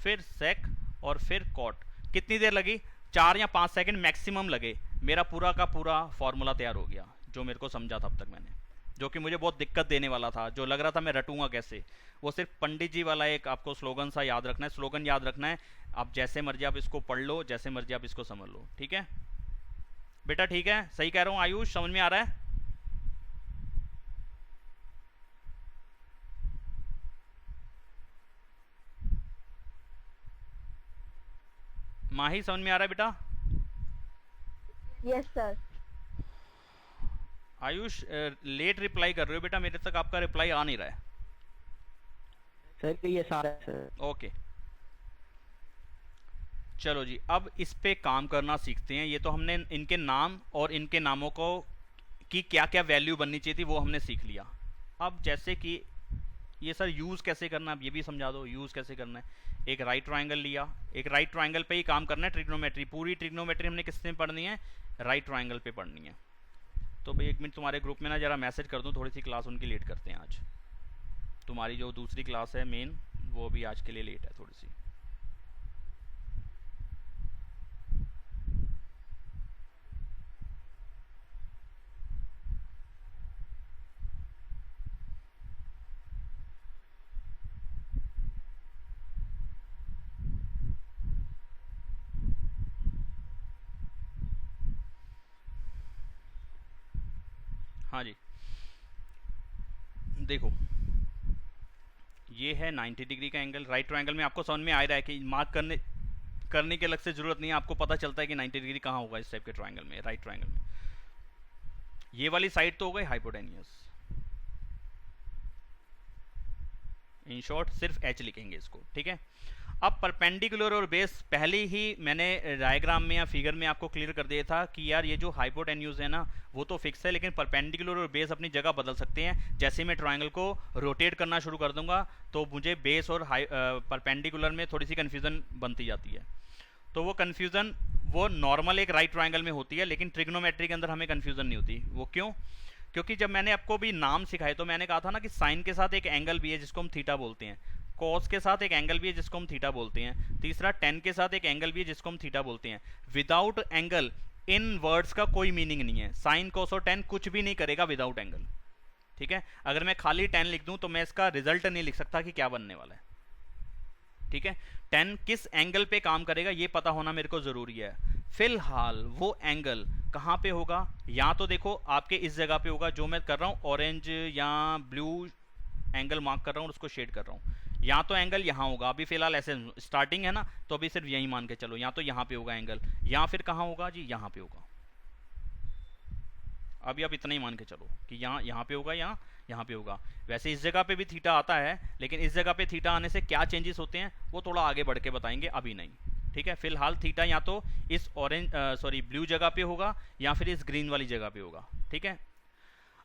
फिर सेक और फिर कॉट। कितनी देर लगी, 4 या 5 सेकंड मैक्सिमम लगे। मेरा पूरा का पूरा फॉर्मूला तैयार हो गया, जो मेरे को समझा था अब तक मैंने, जो कि मुझे बहुत दिक्कत देने वाला था, जो लग रहा था मैं रटूंगा कैसे। वो सिर्फ पंडित जी वाला एक आपको स्लोगन सा याद रखना है, स्लोगन याद रखना है। आप जैसे मर्जी आप इसको पढ़ लो, जैसे मर्जी आप इसको समझ लो। ठीक है बेटा, ठीक है, सही कह रहा हूँ आयुष, समझ में आ रहा है? माही समझ में आ रहा है बेटा? Yes sir. Ayush late reply कर रहे हो बेटा, मेरे तक आपका रिप्लाई आ नहीं रहा है। सर ये सारा सर। ओके चलो जी, अब इस पे काम करना सीखते हैं। ये तो हमने इनके नाम और इनके नामों को की क्या क्या वैल्यू बननी चाहिए थी वो हमने सीख लिया। अब जैसे कि ये सर यूज़ कैसे करना है, अब ये भी समझा दो यूज़ कैसे करना है। एक राइट ट्रायंगल लिया, एक राइट ट्रायंगल पे ही काम करना है। ट्रिग्नोमेट्री, पूरी ट्रिग्नोमेट्री हमने किस में पढ़नी है, राइट ट्रायंगल पे पढ़नी है। तो भाई 1 मिनट तुम्हारे ग्रुप में ना जरा मैसेज कर दूँ, थोड़ी सी क्लास उनकी लेट करते हैं आज। तुम्हारी जो दूसरी क्लास है मेन, वो भी आज के लिए लेट है थोड़ी सी। हाँ जी, देखो ये है 90 डिग्री का एंगल। राइट ट्रायंगल में आपको समझ में आ रहा है कि मार्क करने की अलग से जरूरत नहीं है, आपको पता चलता है कि 90 डिग्री कहाँ होगा इस टाइप के ट्रायंगल में, राइट ट्रायंगल में। ये वाली साइड तो हो गई हाइपोटेन्यूस। इन शॉर्ट सिर्फ एच लिखेंगे इसको, ठीक है। अब परपेंडिकुलर और बेस पहले ही मैंने डायग्राम में या फिगर में आपको क्लियर कर दिया था कि यार ये जो हाइपोटेन्यूज है ना वो तो फिक्स है, लेकिन परपेंडिकुलर और बेस अपनी जगह बदल सकते हैं। जैसे मैं ट्रायंगल को रोटेट करना शुरू कर दूंगा तो मुझे बेस और परपेंडिकुलर में थोड़ी सी कन्फ्यूजन बनती जाती है। तो वो कन्फ्यूजन वो नॉर्मल एक राइट ट्रायंगल में होती है, लेकिन ट्रिग्नोमेट्री के अंदर हमें कन्फ्यूजन नहीं होती। वो क्यों? क्योंकि जब मैंने आपको भी नाम सिखाए तो मैंने कहा था ना कि साइन के साथ एक एंगल भी है जिसको हम थीटा बोलते हैं, कॉस के साथ एक एंगल भी है जिसको हम थीटा बोलते हैं, तीसरा टेन के साथ एक एंगल भी है जिसको हम थीटा बोलते हैं। विदाउट एंगल इन वर्ड्स का कोई मीनिंग नहीं है। साइन कॉस और टेन कुछ भी नहीं करेगा विदाउट एंगल, ठीक है। अगर मैं खाली टेन लिख दूं तो मैं इसका रिजल्ट नहीं लिख सकता कि क्या बनने वाला है, ठीक है। टेन किस एंगल पे काम करेगा ये पता होना मेरे को जरूरी है। फिलहाल वो एंगल कहाँ पे होगा? या तो देखो आपके इस जगह पे होगा जो मैं कर रहा हूँ, ऑरेंज या ब्लू एंगल मार्क कर रहा हूँ और उसको शेड कर रहा हूँ। या तो एंगल यहाँ होगा, अभी फिलहाल ऐसे स्टार्टिंग है ना तो अभी सिर्फ यही मान के चलो, या तो यहाँ पे होगा एंगल, या फिर कहाँ होगा जी, यहाँ पे होगा। अभी आप इतना ही मान के चलो कि यहाँ पे होगा या यहाँ पे होगा। वैसे इस जगह पे भी थीटा आता है, लेकिन इस जगह पे थीटा आने से क्या चेंजेस होते हैं वो थोड़ा आगे बढ़ के बताएंगे, अभी नहीं, ठीक है। फिलहाल थीटा या तो इस ब्लू जगह पे होगा या फिर इस ग्रीन वाली जगह पे होगा, ठीक है।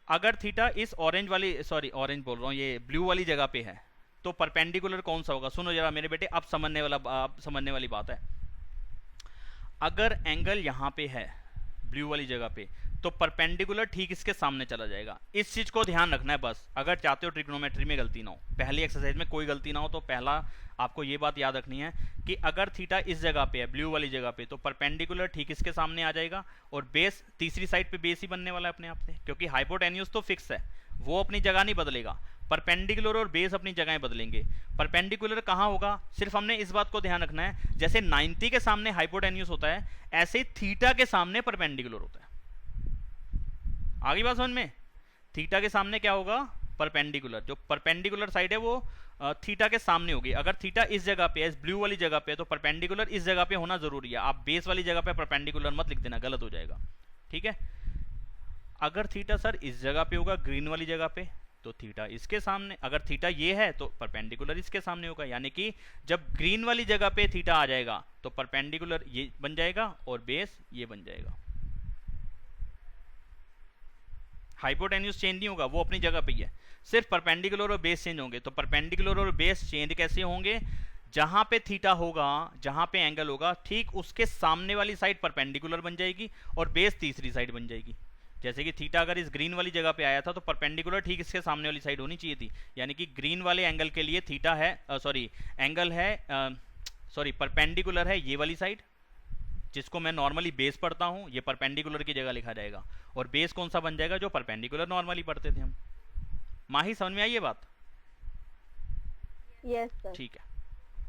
अगर थीटा इस ऑरेंज बोल रहा हूँ, ये ब्लू वाली जगह पे है तो परपेंडिकुलर कौन सा होगा? सुनो जरा मेरे बेटे, अब समझने वाली बात है। अगर एंगल यहाँ पे है ब्लू वाली जगह पे तो परपेंडिकुलर ठीक इसके सामने चला जाएगा। इस चीज को ध्यान रखना है बस, अगर चाहते हो ट्रिग्नोमेट्री में गलती ना हो, पहली एक्सरसाइज में कोई गलती ना हो, तो पहला आपको ये बात याद रखनी है कि अगर थीटा इस जगह पे है ब्लू वाली जगह पे तो परपेंडिकुलर ठीक इसके सामने आ जाएगा, और बेस तीसरी साइड पे बेस ही बनने वाला है अपने आप से, क्योंकि हाइपोटेन्यूज तो फिक्स है, वो अपनी जगह नहीं बदलेगा। परपेंडिकुलर और बेस अपनी जगह बदलेंगे। परपेंडिकुलर कहाँ होगा? सिर्फ हमने इस बात को ध्यान रखना है, जैसे 90 के सामने हाइपोटेन्यूज होता है ऐसे ही थीटा के सामने परपेंडिकुलर होता है। आगे बात समझ में? थीटा के सामने क्या होगा? परपेंडिकुलर। जो परपेंडिकुलर साइड है वो थीटा के सामने होगी। अगर थीटा इस जगह पे है, इस ब्लू वाली जगह पे है, तो परपेंडिकुलर इस जगह पे होना जरूरी है। आप बेस वाली जगह पे परपेंडिकुलर मत लिख देना, गलत हो जाएगा, ठीक है। अगर थीटा सर इस जगह पे होगा ग्रीन वाली जगह पे तो थीटा इसके सामने, अगर थीटा ये है तो परपेंडिकुलर इसके सामने होगा। यानी कि जब ग्रीन वाली जगह पे थीटा आ जाएगा तो परपेंडिकुलर ये बन जाएगा और बेस ये बन जाएगा। हाइपोटेन्यूज चेंज नहीं होगा, वो अपनी जगह पे ही है, सिर्फ परपेंडिकुलर और बेस चेंज होंगे। तो परपेंडिकुलर और बेस चेंज कैसे होंगे? जहां पे थीटा होगा, जहां पे एंगल होगा, ठीक उसके सामने वाली साइड परपेंडिकुलर बन जाएगी और बेस तीसरी साइड बन जाएगी। जैसे कि थीटा अगर इस ग्रीन वाली जगह पे आया था तो परपेंडिकुलर ठीक इसके सामने वाली साइड होनी चाहिए थी। यानी कि ग्रीन वाले एंगल के लिए थीटा है एंगल है परपेंडिकुलर है ये वाली साइड, जिसको मैं नॉर्मली बेस पढ़ता हूँ, ये परपेंडिकुलर की जगह लिखा जाएगा। और बेस कौन सा बन जाएगा? जो परपेंडिकुलर नॉर्मली पढ़ते थे हम। माही समझ में आई ये बात? Yes sir. ठीक है,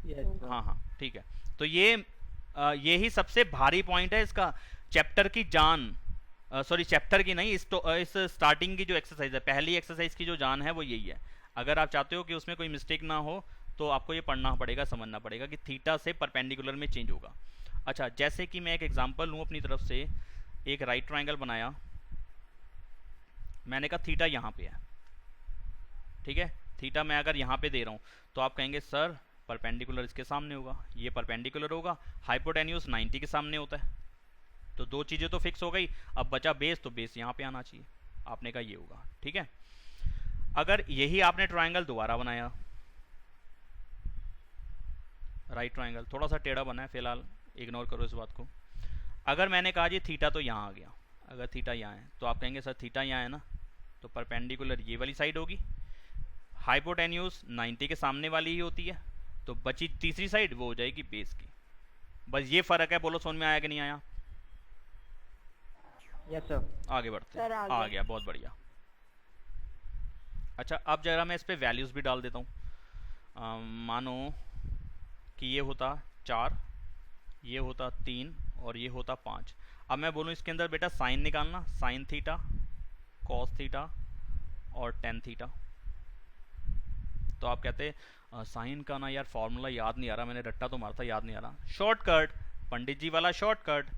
Yes, sir. हाँ ठीक है। तो ये ही सबसे भारी पॉइंट है इसका, चैप्टर की जान, चैप्टर की नहीं, इस स्टार्टिंग की जो एक्सरसाइज है, पहली एक्सरसाइज की जो जान है वो यही है। अगर आप चाहते हो कि उसमें कोई मिस्टेक ना हो तो आपको ये पढ़ना पड़ेगा, समझना पड़ेगा कि थीटा से परपेंडिकुलर में चेंज होगा। अच्छा, जैसे कि मैं एक एग्जांपल लूँ अपनी तरफ से, एक राइट ट्रायंगल बनाया, मैंने कहा थीटा यहाँ पे है, ठीक है। थीटा मैं अगर यहाँ पे दे रहा हूँ तो आप कहेंगे सर परपेंडिकुलर इसके सामने होगा, ये परपेंडिकुलर होगा, हाइपोटेन्यूज 90 के सामने होता है, तो दो चीज़ें तो फिक्स हो गई। अब बचा बेस, तो बेस यहाँ पे आना चाहिए, आपने कहा ये होगा, ठीक है। अगर यही आपने ट्रायंगल दोबारा बनाया, राइट ट्रायंगल थोड़ा सा टेढ़ा बना है, फिलहाल इग्नोर करो इस बात को। अगर मैंने कहा जी थीटा तो यहाँ आ गया, अगर थीटा यहाँ है तो आप कहेंगे सर थीटा यहाँ है ना, तो परपेंडिकुलर ये वाली साइड होगी, हाइपोटेन्यूज 90 के सामने वाली ही होती है, तो बची तीसरी साइड वो हो जाएगी बेस की। बस ये फर्क है, बोलो समझ में आया कि नहीं आया? Yes, sir. आगे बढ़ते हैं। सर, आ आ गया, बहुत बढ़िया। अच्छा, अब जरा मैं इस पे वैल्यूज भी डाल देता हूँ। मानो कि ये होता 4, ये होता 3 और ये होता 5। अब मैं बोलूँ इसके अंदर बेटा साइन निकालना, साइन थीटा कॉस थीटा और टेन थीटा। तो आप कहते साइन का ना यार फॉर्मूला याद नहीं आ रहा, मैंने रट्टा तो मारा था, याद नहीं आ रहा। शॉर्टकट, पंडित जी वाला शॉर्टकट,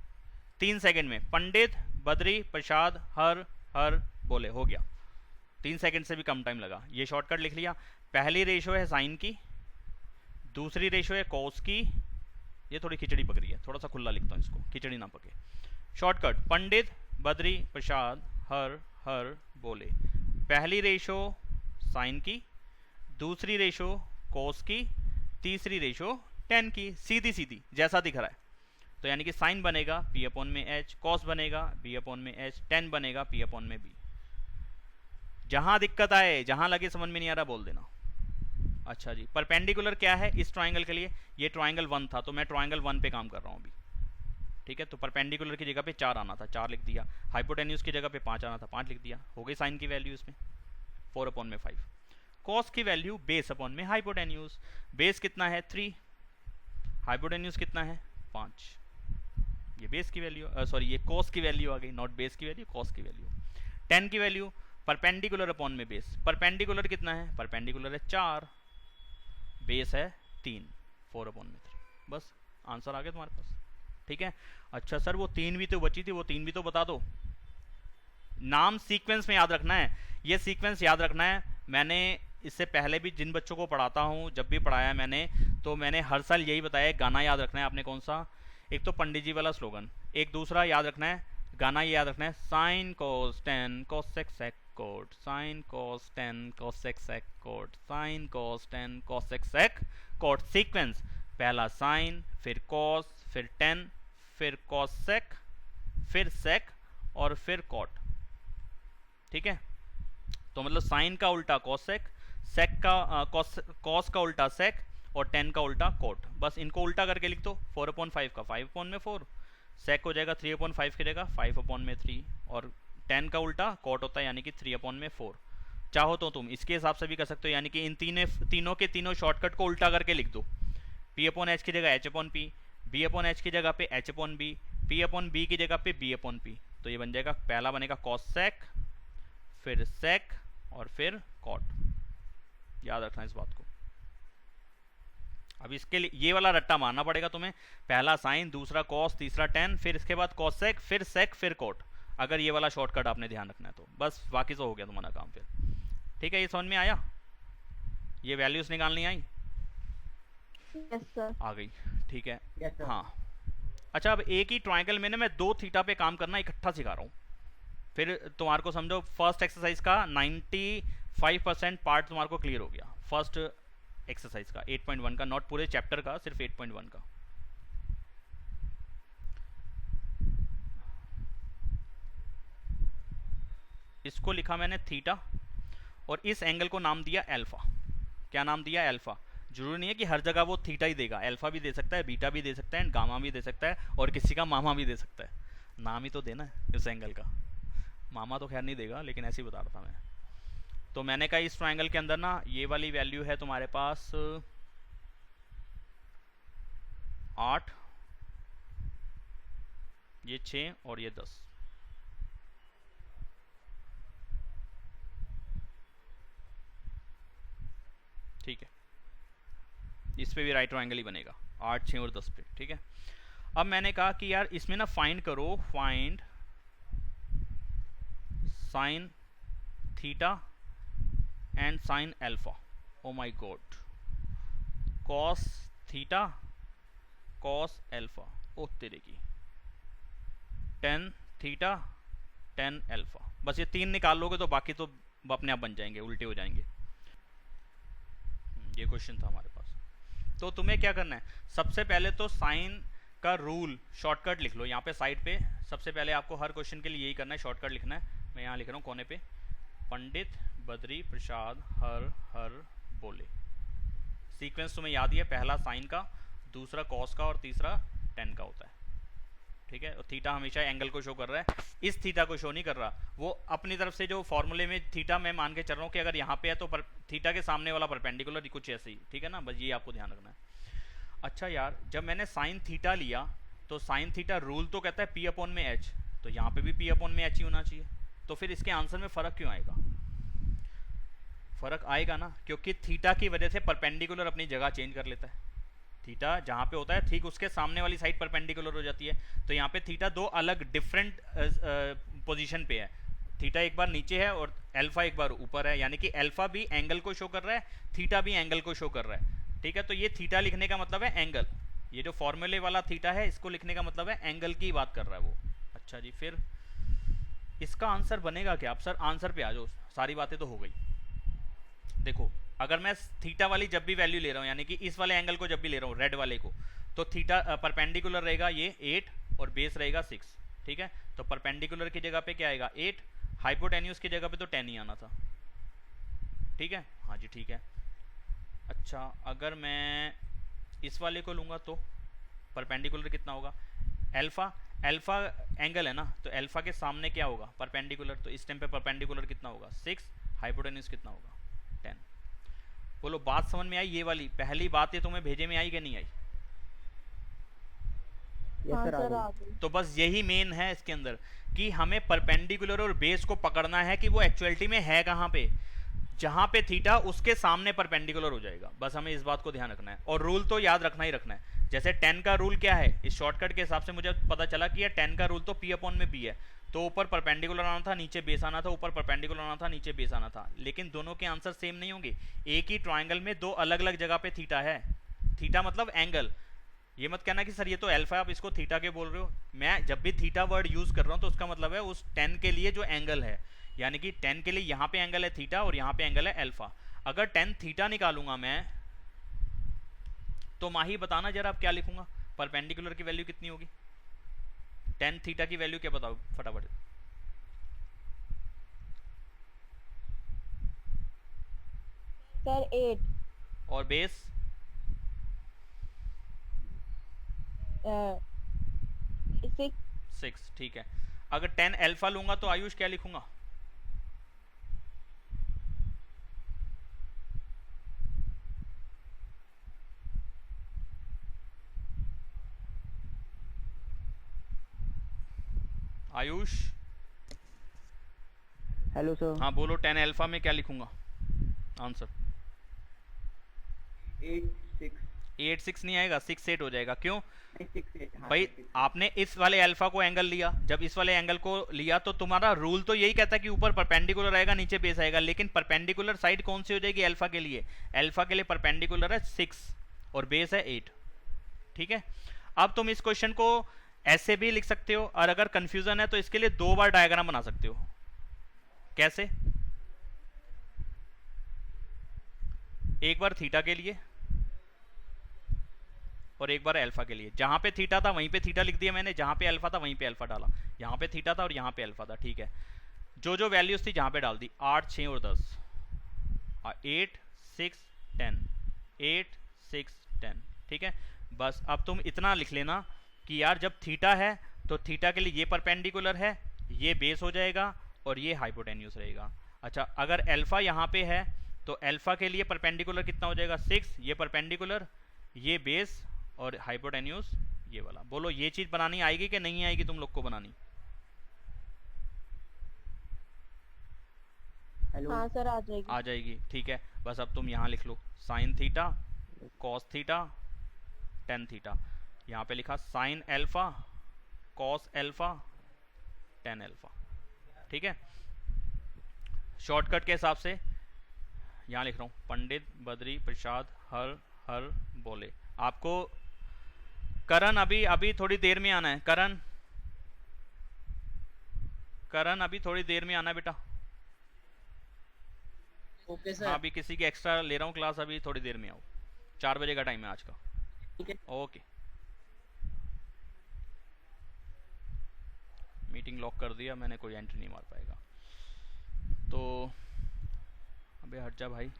3 सेकंड में पंडित बद्री प्रसाद हर हर बोले, हो गया। 3 सेकंड से भी कम टाइम लगा, ये शॉर्टकट लिख लिया। पहली रेशो है साइन की, दूसरी रेशो है कॉस की। ये थोड़ी खिचड़ी पक रही है, थोड़ा सा खुला लिखता हूँ इसको, खिचड़ी ना पके। शॉर्टकट, पंडित बद्री प्रसाद हर हर बोले। पहली रेशो साइन की, दूसरी रेशो कॉस की, तीसरी रेशो टेन की। सीधी सीधी जैसा दिख रहा है। तो यानी कि साइन बनेगा पी अपॉन में एच, कॉस बनेगा बी अपॉन में एच, टेन बनेगा पी अपॉन में बी। जहां दिक्कत आए, जहां लगे समझ में नहीं आ रहा बोल देना। अच्छा जी, परपेंडिकुलर क्या है इस ट्राइंगल के लिए? ये ट्राइंगल 1 था, तो मैं ट्राइंगल 1 पे काम कर रहा हूँ अभी। ठीक है, तो परपेंडिकुलर की जगह पे 4 आना था, 4 लिख दिया। हाइपोटेन्यूज की जगह पे 5 आना था, 5 लिख दिया। हो गई साइन की वैल्यू इसमें 4 अपॉन में 5। कॉस की वैल्यू बेस अपॉन में हाइपोटेन्यूज। बेस कितना है 3, हाइपोटेन्यूज कितना है 5। ये बेस की वैल्यू, सॉरी ये कॉस की वैल्यू आ गई, नॉट बेस की वैल्यू, कॉस की वैल्यू। 10 की वैल्यू परपेंडिकुलर अपॉन में बेस। परपेंडिकुलर कितना है? परपेंडिकुलर है 4, बेस है 3, 4 अपॉन में 3। बस आंसर आ गया तुम्हारे पास। ठीक है। अच्छा सर वो 3 भी तो बची थी, वो 3 भी तो बता दो। नाम सीक्वेंस में याद रखना है, ये सीक्वेंस याद रखना है। मैंने इससे पहले भी जिन बच्चों को पढ़ाता हूँ, जब भी पढ़ाया मैंने, तो मैंने हर साल यही बताया, गाना याद रखना है आपने। कौन सा? एक तो पंडित जी वाला स्लोगन, एक दूसरा याद रखना है, गाना ये याद रखना है, sine cos 10 cosec sec cot, sine cos 10 cosec sec cot, sine cos 10 cosec sec cot. Sequence, पहला साइन, फिर कॉस, फिर 10, फिर कोसेक, फिर सेक और फिर कॉट। ठीक है, तो मतलब साइन का उल्टा कोसेक, सेक का कॉस का उल्टा सेक और 10 का उल्टा कोट। बस इनको उल्टा करके लिख दो। 4 अपॉन 5 का 5 अपॉन में 4, सेक हो जाएगा 3 अपॉन 5 की जगह 5 अपॉन में 3, और 10 का उल्टा कोट होता है यानी कि 3 अपॉन में 4। चाहो तो तुम इसके हिसाब से भी कर सकते हो, यानी कि इन तीनों के तीनों शॉर्टकट को उल्टा करके लिख दो। पी अपॉन एच की जगह H upon P, B upon H की जगह पे H upon B, P upon B की जगह पे बी अपॉन पी। तो ये बन जाएगा, पहला बनेगा कॉस सेक, फिर सेक और फिर कॉट। याद रखना इस बात को। अब इसके लिए ये वाला रट्टा मारना पड़ेगा तुम्हें, पहला साइन, दूसरा कॉस, तीसरा 10, फिर इसके बाद कॉस सेक, फिर सेक, फिर कॉट। अगर ये वाला शॉर्टकट आपने ध्यान रखना है तो बस, बाकी तो हो गया तुम्हारा काम फिर। ठीक है, ये समझ में आया? ये वैल्यूज निकालनी आई? Yes sir. आ गई। ठीक है। हाँ, अच्छा अब एक ही ट्राइंगल में ना मैं 2 थीटा पे काम करना इकट्ठा सिखा रहा हूँ, फिर तुम्हारे को समझो फर्स्ट एक्सरसाइज का 95% पार्ट तुम्हारे को क्लियर हो गया। फर्स्ट एक्सरसाइज का 8.1 का, नॉट पूरे चैप्टर का, सिर्फ 8.1 का। इसको लिखा मैंने थीटा और इस एंगल को नाम दिया अल्फा। क्या नाम दिया? अल्फा। जरूरी नहीं है कि हर जगह वो थीटा ही देगा, अल्फा भी दे सकता है, बीटा भी दे सकता है, गामा भी दे सकता है, और किसी का मामा भी दे सकता है। नाम ही तो देना है इस एंगल का। मामा तो खैर नहीं देगा, लेकिन ऐसे ही बता रहा था मैं। तो मैंने कहा इस ट्राइंगल के अंदर ना ये वाली वैल्यू है तुम्हारे पास 8, ये 6 और ये 10। ठीक है, इस पे भी राइट ट्राइंगल ही बनेगा 8, 6 और 10 पे। ठीक है, अब मैंने कहा कि यार इसमें ना फाइंड करो, find sine theta and sine alpha. Oh my god, cos theta cos alpha, oh तेरे की, टेन थीटा टेन अल्फा। बस ये 3 निकाल लोगे तो बाकी तो अपने आप बन जाएंगे, उल्टे हो जाएंगे। ये क्वेश्चन था हमारे पास। तो तुम्हें क्या करना है, सबसे पहले तो साइन का रूल शॉर्टकट लिख लो यहाँ पे साइड पे। सबसे पहले आपको हर क्वेश्चन के लिए यही करना है, शॉर्टकट लिखना है। मैं यहाँ लिख रहा हूँ कोने पे, पंडित बद्री प्रसाद हर हर बोले। सीक्वेंस तुम्हें याद ही है, पहला साइन का, दूसरा कॉस का और तीसरा 10 का होता है। ठीक है, और थीटा हमेशा एंगल को शो कर रहा है, इस थीटा को शो नहीं कर रहा। वो अपनी तरफ से जो फॉर्मूले में थीटा मैं मान के चल रहा हूँ कि अगर यहाँ पे है तो थीटा के सामने वाला परपेंडिकुलर, कुछ ऐसे ही। ठीक है ना, बस ये आपको ध्यान रखना है। अच्छा यार, जब मैंने साइन थीटा लिया तो साइन थीटा रूल तो कहता है पी अपॉन में एच, तो यहाँ पे भी पी अपॉन में एच ही होना चाहिए। तो फिर इसके आंसर में फ़र्क क्यों आएगा? फ़र्क आएगा ना, क्योंकि थीटा की वजह से परपेंडिकुलर अपनी जगह चेंज कर लेता है। थीटा जहाँ पे होता है ठीक उसके सामने वाली साइड परपेंडिकुलर हो जाती है। तो यहाँ पे थीटा दो अलग डिफरेंट पोजीशन पे है। थीटा एक बार नीचे है और अल्फा एक बार ऊपर है, यानी कि अल्फा भी एंगल को शो कर रहा है, थीटा भी एंगल को शो कर रहा है। ठीक है, तो ये थीटा लिखने का मतलब है एंगल। ये जो फॉर्मूले वाला थीटा है इसको लिखने का मतलब है एंगल की बात कर रहा है वो। अच्छा जी, फिर इसका आंसर बनेगा क्या? आप सर आंसर पे आ जाओ, सारी बातें तो हो गई। देखो, अगर मैं थीटा वाली जब भी वैल्यू ले रहा हूँ, यानी कि इस वाले एंगल को जब भी ले रहा हूँ रेड वाले को, तो थीटा परपेंडिकुलर रहेगा ये 8 और बेस रहेगा 6। ठीक है, तो परपेंडिकुलर की जगह पे क्या आएगा 8, हाइपोटेन्यूज की जगह पे तो 10 ही आना था। ठीक है, हाँ जी ठीक है। अच्छा, अगर मैं इस वाले को लूँगा तो परपेंडिकुलर कितना होगा? अल्फा, अल्फा एंगल है ना, तो अल्फा के सामने क्या होगा? परपेंडिकुलर। तो इस टाइम पे परपेंडिकुलर कितना होगा? 6, हाइपोटेन्यूज कितना होगा? 10। बोलो बात समझ में आई? ये वाली पहली बात ये तुम्हें भेजे में आई कि नहीं आई? यस हाँ सर, सर आ आ गई। गई। तो बस यही मेन है इसके अंदर कि हमें परपेंडिकुलर और बेस को पकड़ना है कि वो एक्चुअलिटी में है कहाँ पे। जहाँ पे थीटा उसके सामने परपेंडिकुलर हो जाएगा, बस हमें इस बात को ध्यान रखना है। और रूल तो याद रखना ही रखना है। जैसे 10 का रूल क्या है, इस शॉर्टकट के हिसाब से मुझे पता चला कि ये 10 का रूल तो P अपॉन में B है। तो ऊपर परपेंडिकुलर आना था, नीचे बेस आना था, ऊपर परपेंडिकुलर आना था, नीचे बेस आना था। लेकिन दोनों के आंसर सेम नहीं होंगे। एक ही ट्राइंगल में दो अलग अलग जगह पे थीटा है। थीटा मतलब एंगल। ये मत कहना कि सर ये तो अल्फा है, आप इसको थीटा के बोल रहे हो। मैं जब भी थीटा वर्ड यूज कर रहा हूँ तो उसका मतलब है उस 10 के लिए जो एंगल है, यानी कि 10 के लिए यहाँ पे एंगल है थीटा और यहाँ पे एंगल है अल्फा। अगर 10 थीटा निकालूंगा मैं, तो माही बताना जरा आप क्या लिखूंगा? परपेंडिकुलर की वैल्यू कितनी होगी? 10 थीटा की वैल्यू क्या बताओ फटाफट। सर 8, और बेस 6। 6। ठीक है, अगर 10 अल्फा लूंगा तो आयुष क्या लिखूंगा? Ayush hello sir. हाँ बोलो, 10 अल्फा में क्या लिखूंगा आंसर? 8 6 नहीं आएगा, 6 8 हो जाएगा। क्यों भाई? आपने इस वाले अल्फा को एंगल लिया, जब इस वाले एंगल को लिया तो तुम्हारा रूल तो यही कहता है कि ऊपर परपेंडिकुलर आएगा, नीचे बेस आएगा। लेकिन परपेंडिकुलर साइड कौन सी हो जाएगी अल्फा के लिए? अल्फा के लिए परपेंडिकुलर है 6 और बेस है 8। ठीक है, अब तुम इस क्वेश्चन को ऐसे भी लिख सकते हो, और अगर कंफ्यूजन है तो इसके लिए 2 बार डायग्राम बना सकते हो। कैसे? एक बार थीटा के लिए और एक बार अल्फा के लिए। जहां पे थीटा था वहीं पे थीटा लिख दिया मैंने, जहां पे अल्फा था वहीं पे अल्फा डाला। यहां पे थीटा था और यहां पे अल्फा था। ठीक है, जो जो वैल्यूज थी जहां पे डाल दी। 8 6 और 10, 8 6 10, 8 6 10। ठीक है, बस अब तुम इतना लिख लेना कि यार जब थीटा है तो थीटा के लिए ये परपेंडिकुलर है, ये बेस हो जाएगा और ये हाइपोटेन्यूज रहेगा। अच्छा, अगर अल्फा यहाँ पे है तो अल्फा के लिए परपेंडिकुलर कितना हो जाएगा? 6, ये परपेंडिकुलर, ये बेस और हाइपोटेन्यूज ये वाला। बोलो ये चीज बनानी आएगी कि नहीं आएगी तुम लोग को बनानी? हेलो। हाँ सर आ जाएगी। आ जाएगी। ठीक है, बस अब तुम यहाँ लिख लो sine theta cos theta tan theta. यहाँ पे लिखा sine alpha cos alpha tan alpha. ठीक है, शॉर्टकट के हिसाब से यहाँ लिख रहा हूँ पंडित बद्री प्रसाद हर हर बोले। आपको करण अभी थोड़ी देर में आना है। करण अभी थोड़ी देर में आना है बेटा। Okay sir. हाँ, अभी किसी की एक्स्ट्रा ले रहा हूँ क्लास, अभी थोड़ी देर में आओ। 4 बजे का टाइम है आज का। ठीक है। ओके, मीटिंग लॉक कर दिया मैंने, कोई एंट्री नहीं मार पाएगा। तो अबे हट जा भाई।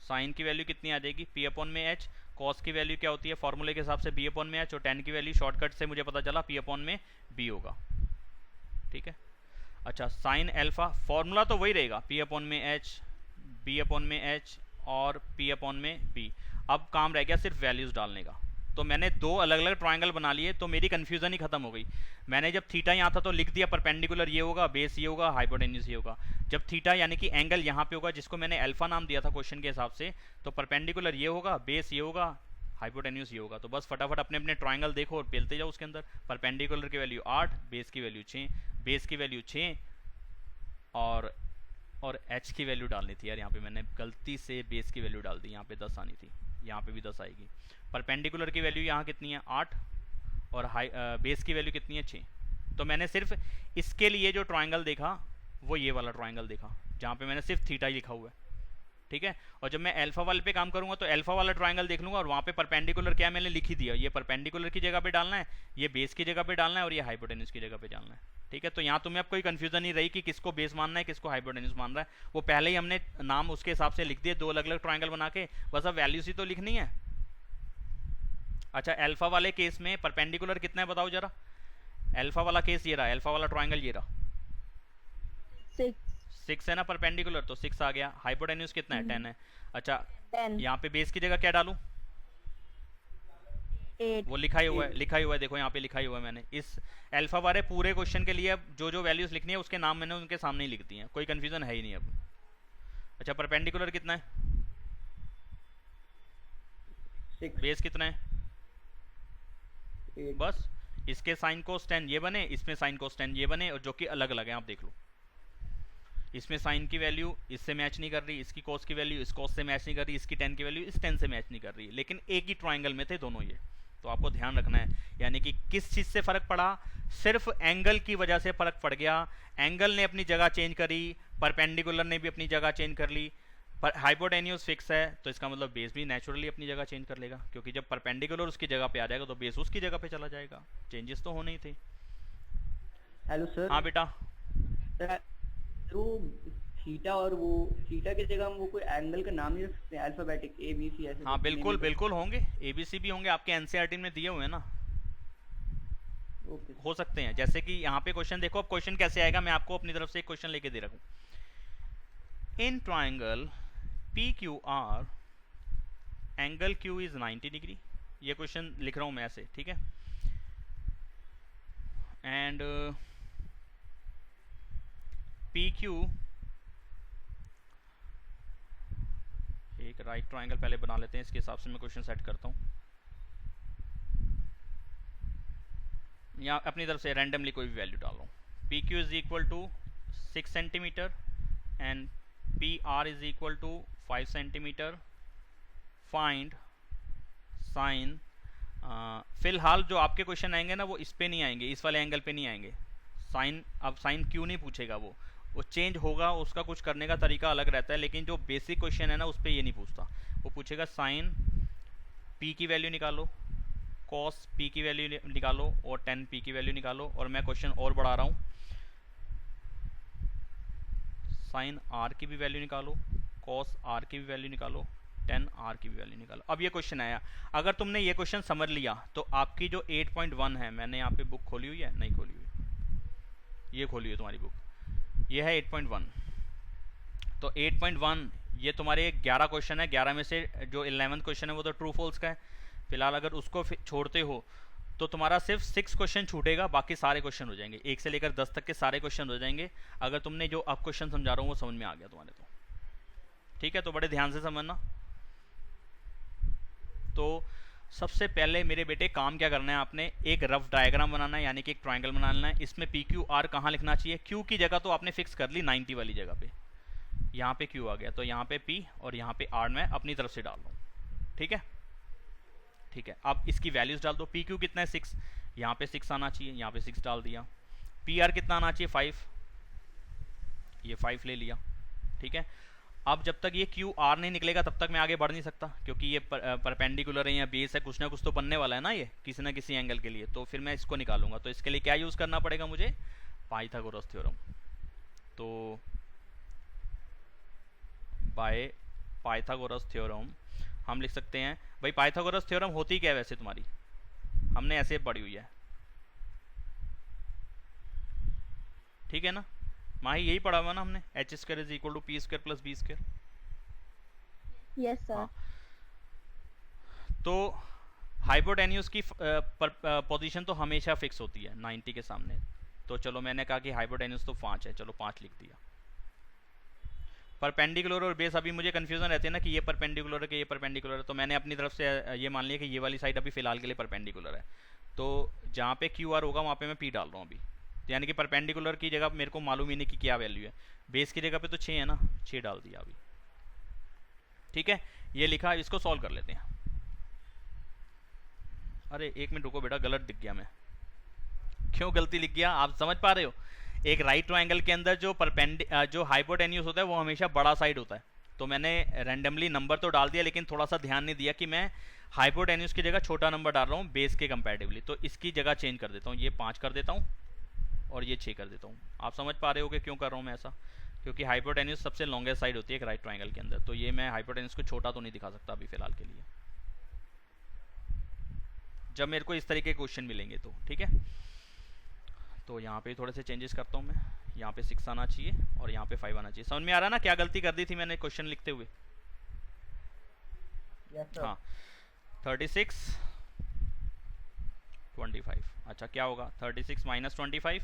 साइन की वैल्यू कितनी आ जाएगी? पी अपॉन में एच। कॉस की वैल्यू क्या होती है फॉर्मूले के हिसाब से? बी अपॉन में एच। और टेन की वैल्यू शॉर्टकट से मुझे पता चला पी अपॉन में बी होगा। ठीक है, अच्छा साइन अल्फा फॉर्मूला तो वही रहेगा, पी अपॉन में एच, बी अपॉन में एच और पी अपॉन में बी। अब काम रह गया सिर्फ वैल्यूज डालने का। तो मैंने दो अलग अलग ट्रायंगल बना लिए, तो मेरी कन्फ्यूज़न ही खत्म हो गई। मैंने जब थीटा यहाँ था तो लिख दिया परपेंडिकुलर ये होगा, बेस ये होगा, हाइपोटेन्यूज ये होगा। जब थीटा यानी कि एंगल यहाँ पे होगा, जिसको मैंने अल्फा नाम दिया था क्वेश्चन के हिसाब से, तो परपेंडिकुलर ये होगा, बेस ये होगा, हाइपोटेन्यूज ये होगा। तो बस फटाफट अपने अपने ट्रायंगल देखो और पेलते जाओ उसके अंदर। परपेंडिकुलर की वैल्यू 8, बेस की वैल्यू 6, बेस की वैल्यू 6 और h की वैल्यू डालनी थी यार, यहाँ पे मैंने गलती से बेस की वैल्यू डाल दी, यहाँ पे 10 आनी थी, यहाँ पे भी 10 आएगी। परपेंडिकुलर की वैल्यू यहाँ कितनी है 8 और बेस की वैल्यू कितनी है 6। तो मैंने सिर्फ इसके लिए जो ट्रायंगल देखा वो ये वाला ट्रायंगल देखा, जहाँ पे मैंने सिर्फ थीटा ही लिखा हुआ है, ठीक है। और जब मैं अल्फा वाले पे काम करूंगा तो अल्फा वाला ट्रायंगल देख लूंगा और वहाँ पे परपेंडिकुलर क्या मैंने लिख ही दिया, ये परपेंडिकुलर की जगह पे डालना है, ये बेस की जगह पे डालना है और ये हाइपोटेन्यूज की जगह पे डालना है, ठीक है। तो यहाँ तुम्हें अब कोई कंफ्यूजन नहीं रही कि किसको बेस मानना है किसको हाइपोटेन्यूज मान रहा है, वो पहले ही हमने नाम उसके हिसाब से लिख दिए, दो अलग अलग ट्रायंगल बना के, बस अब वैल्यूज ही तो लिखनी है। अच्छा, अल्फा वाले केस में परपेंडिकुलर कितना है बताओ जरा। अल्फा वाला केस ये रहा, अल्फा वाला ट्रायंगल ये रहा, 6 है ना परपेंडिकुलर, तो 6 आ गया। हाइपोटेन्यूज कितना है 10 है। अच्छा 10 यहाँ पे बेस की जगह क्या डालूं, 8 वो लिखा ही हुआ है, लिखा ही हुआ है, देखो यहाँ पे लिखा ही हुआ है मैंने। इस अल्फा वाले पूरे क्वेश्चन के लिए अब जो जो वैल्यूज लिखनी है उसके नाम मैंने उनके सामने ही लिख दिए हैं, कोई कंफ्यूजन है ही नहीं अब। अच्छा परपेंडिकुलर कितना है, 6 बेस कितना है, 8 बस इसके साइन कोस 10 ये बने, इसमें साइन कोस 10 ये बने, और जो कि अलग अलग है आप देख लो। इसमें साइन की वैल्यू इससे मैच नहीं कर रही, इसकी कोस की वैल्यू इस कोस से मैच नहीं कर रही, इसकी 10 की वैल्यू इस 10 से मैच नहीं कर रही, लेकिन एक ही ट्रायंगल में थे दोनों ये। तो आपको ध्यान रखना है, यानी कि किस चीज़ से फ़र्क पड़ा, सिर्फ एंगल की वजह से फ़र्क पड़ गया। एंगल ने अपनी जगह चेंज करी, परपेंडिकुलर ने भी अपनी जगह चेंज कर ली, पर हाइपोटेन्यूज फिक्स है, तो इसका मतलब बेस भी नेचुरली अपनी जगह चेंज कर लेगा, क्योंकि जब परपेंडिकुलर उसकी जगह पे आ जाएगा तो बेस उसकी जगह पे चला जाएगा, चेंजेस तो होने ही थे। Hello sir. हाँ बेटा। सर, तो थीटा और वो थीटा की जगह हम वो कोई एंगल का नाम नहीं रख सकते, अल्फाबेटिक ए बी सी ऐसे? हाँ बिल्कुल बिल्कुल होंगे, एबीसी भी होंगे, आपके एनसीईआरटी में दिए हुए हैं ना, ओके हो सकते हैं। जैसे कि यहाँ पे क्वेश्चन देखो, अब क्वेश्चन कैसे आएगा, मैं आपको अपनी तरफ से एक क्वेश्चन लेके दे रहा हूँ। In triangle P Q R angle Q is 90 degree, ये क्वेश्चन लिख रहा हूँ मैं ऐसे, ठीक है। एंड पी क्यू, एक राइट ट्राइंगल पहले बना लेते हैं, इसके हिसाब से मैं क्वेश्चन सेट करता हूँ। यहाँ अपनी तरफ से रैंडमली कोई भी वैल्यू डाल रहा हूँ। P Q is equal to 6 centimetre and P R is equal to 5 centimetre. Find sine, फिलहाल जो आपके क्वेश्चन आएंगे ना वो इस पे नहीं आएंगे, इस वाले एंगल पे नहीं आएंगे। साइन, अब साइन क्यों नहीं पूछेगा, वो चेंज होगा, उसका कुछ करने का तरीका अलग रहता है, लेकिन जो बेसिक क्वेश्चन है ना उस पर ये नहीं पूछता। वो पूछेगा साइन पी की वैल्यू निकालो, कॉस पी की वैल्यू निकालो और टेन पी की वैल्यू निकालो। और मैं क्वेश्चन और बढ़ा रहा हूँ, साइन आर की भी वैल्यू निकालो, कॉस आर की भी वैल्यू निकालो, टेन आर की भी वैल्यू निकालो। अब ये क्वेश्चन आया, अगर तुमने ये क्वेश्चन समझ लिया तो आपकी जो 8.1 है, मैंने यहाँ पे बुक खोली हुई है, नहीं खोली हुई, ये खोली हुई है तुम्हारी बुक, ये है 8.1। तो 8.1 ये तुम्हारे 11 क्वेश्चन है, 11 में से जो 11th क्वेश्चन है वो तो ट्रू फॉल्स का है। फिलहाल अगर उसको छोड़ते हो तो तुम्हारा सिर्फ 6 क्वेश्चन छूटेगा, बाकी सारे क्वेश्चन हो जाएंगे, 1 से लेकर 10 तक के सारे क्वेश्चन हो जाएंगे, अगर तुमने जो अब क्वेश्चन समझा रहा हूँ वो समझ में आ गया तुम्हारे तो, ठीक है। तो बड़े ध्यान से समझना। तो सबसे पहले मेरे बेटे काम क्या करना है, आपने एक रफ डायग्राम बनाना है, यानी कि एक ट्रायंगल बनाना है। इसमें पी क्यू आर कहाँ लिखना चाहिए, क्यू की जगह तो आपने फिक्स कर ली 90 वाली जगह पे, यहाँ पे क्यू आ गया, तो यहाँ पे पी और यहाँ पे आर मैं अपनी तरफ से डाल रहा हूँ, ठीक है। ठीक है, अब इसकी वैल्यूज डाल दो। पी क्यू कितना है 6, यहाँ पे 6 आना चाहिए, यहाँ पे 6 डाल दिया। पी आर कितना आना चाहिए 5, ये 5 ले लिया, ठीक है। अब जब तक ये क्यू आर नहीं निकलेगा तब तक मैं आगे बढ़ नहीं सकता, क्योंकि ये परपेंडिकुलर है या बेस है, कुछ ना कुछ तो बनने वाला है ना ये किसी ना किसी एंगल के लिए, तो फिर मैं इसको निकालूंगा। तो इसके लिए क्या यूज़ करना पड़ेगा मुझे, पाइथागोरस थ्योरम। तो बाय पाइथागोरस थ्योरम हम लिख सकते हैं, भाई पाइथागोरस थ्योरम होती क्या है वैसे तुम्हारी, हमने ऐसे पढ़ी हुई है, ठीक है ना माही, यही पढ़ा हुआ ना हमने, H square is equal to P square plus B square. Yes sir. तो हाइपोटेन्यूज की पोजीशन तो हमेशा फिक्स होती है 90 के सामने। तो चलो मैंने कहा कि हाइपोटेन्यूज तो 5 है, चलो 5 लिख दिया। परपेंडिकुलर और बेस, अभी मुझे कन्फ्यूजन रहती है ना कि ये परपेंडिकुलर है कि ये परपेंडिकुलर है, तो मैंने अपनी तरफ से ये मान लिया कि ये वाली साइड अभी फिलहाल के लिए परपेंडिकुलर है। तो जहाँ पे क्यू आर होगा वहाँ पे मैं पी डाल रहा हूँ अभी। तो यानी कि परपेंडिकुलर की जगह मेरे को मालूम ही नहीं कि क्या वैल्यू है, बेस की जगह पे तो 6 है ना, 6 डाल दिया अभी। ठीक है, ये लिखा, इसको सॉल्व कर लेते हैं। अरे एक मिनट रुको बेटा, गलत दिख गया मैं। क्यों गलती लिख गया आप समझ पा रहे हो? एक राइट ट्रायंगल के अंदर जो हाइपोटेन्यूज होता है वो हमेशा बड़ा साइड होता है। तो मैंने रैंडमली नंबर तो डाल दिया, लेकिन थोड़ा सा ध्यान नहीं दिया कि मैं हाइपोटेन्यूज की जगह छोटा नंबर डाल रहा हूँ बेस के कंपैरेटिवली। तो इसकी जगह चेंज कर देता हूँ, ये 5 कर देता हूँ और ये 6 कर देता हूँ। आप समझ पा रहे हो कि क्यों कर रहा हूँ मैं ऐसा? क्योंकि हाइपोटेन्यूज सबसे लॉन्गेस्ट साइड होती है एक राइट ट्रायंगल के अंदर। तो ये मैं हाइपोटेन्यूज को छोटा तो नहीं दिखा सकता अभी फिलहाल के लिए, जब मेरे को इस तरीके के क्वेश्चन मिलेंगे तो। ठीक है, तो यहाँ पे थोड़े से चेंजेस करता हूँ मैं। यहाँ पे 6 आना चाहिए और यहाँ पे 5 आना चाहिए। समझ में आ रहा ना क्या गलती कर दी थी मैंने क्वेश्चन लिखते हुए? हाँ, 36 25। अच्छा क्या होगा? 36 माइनस 25,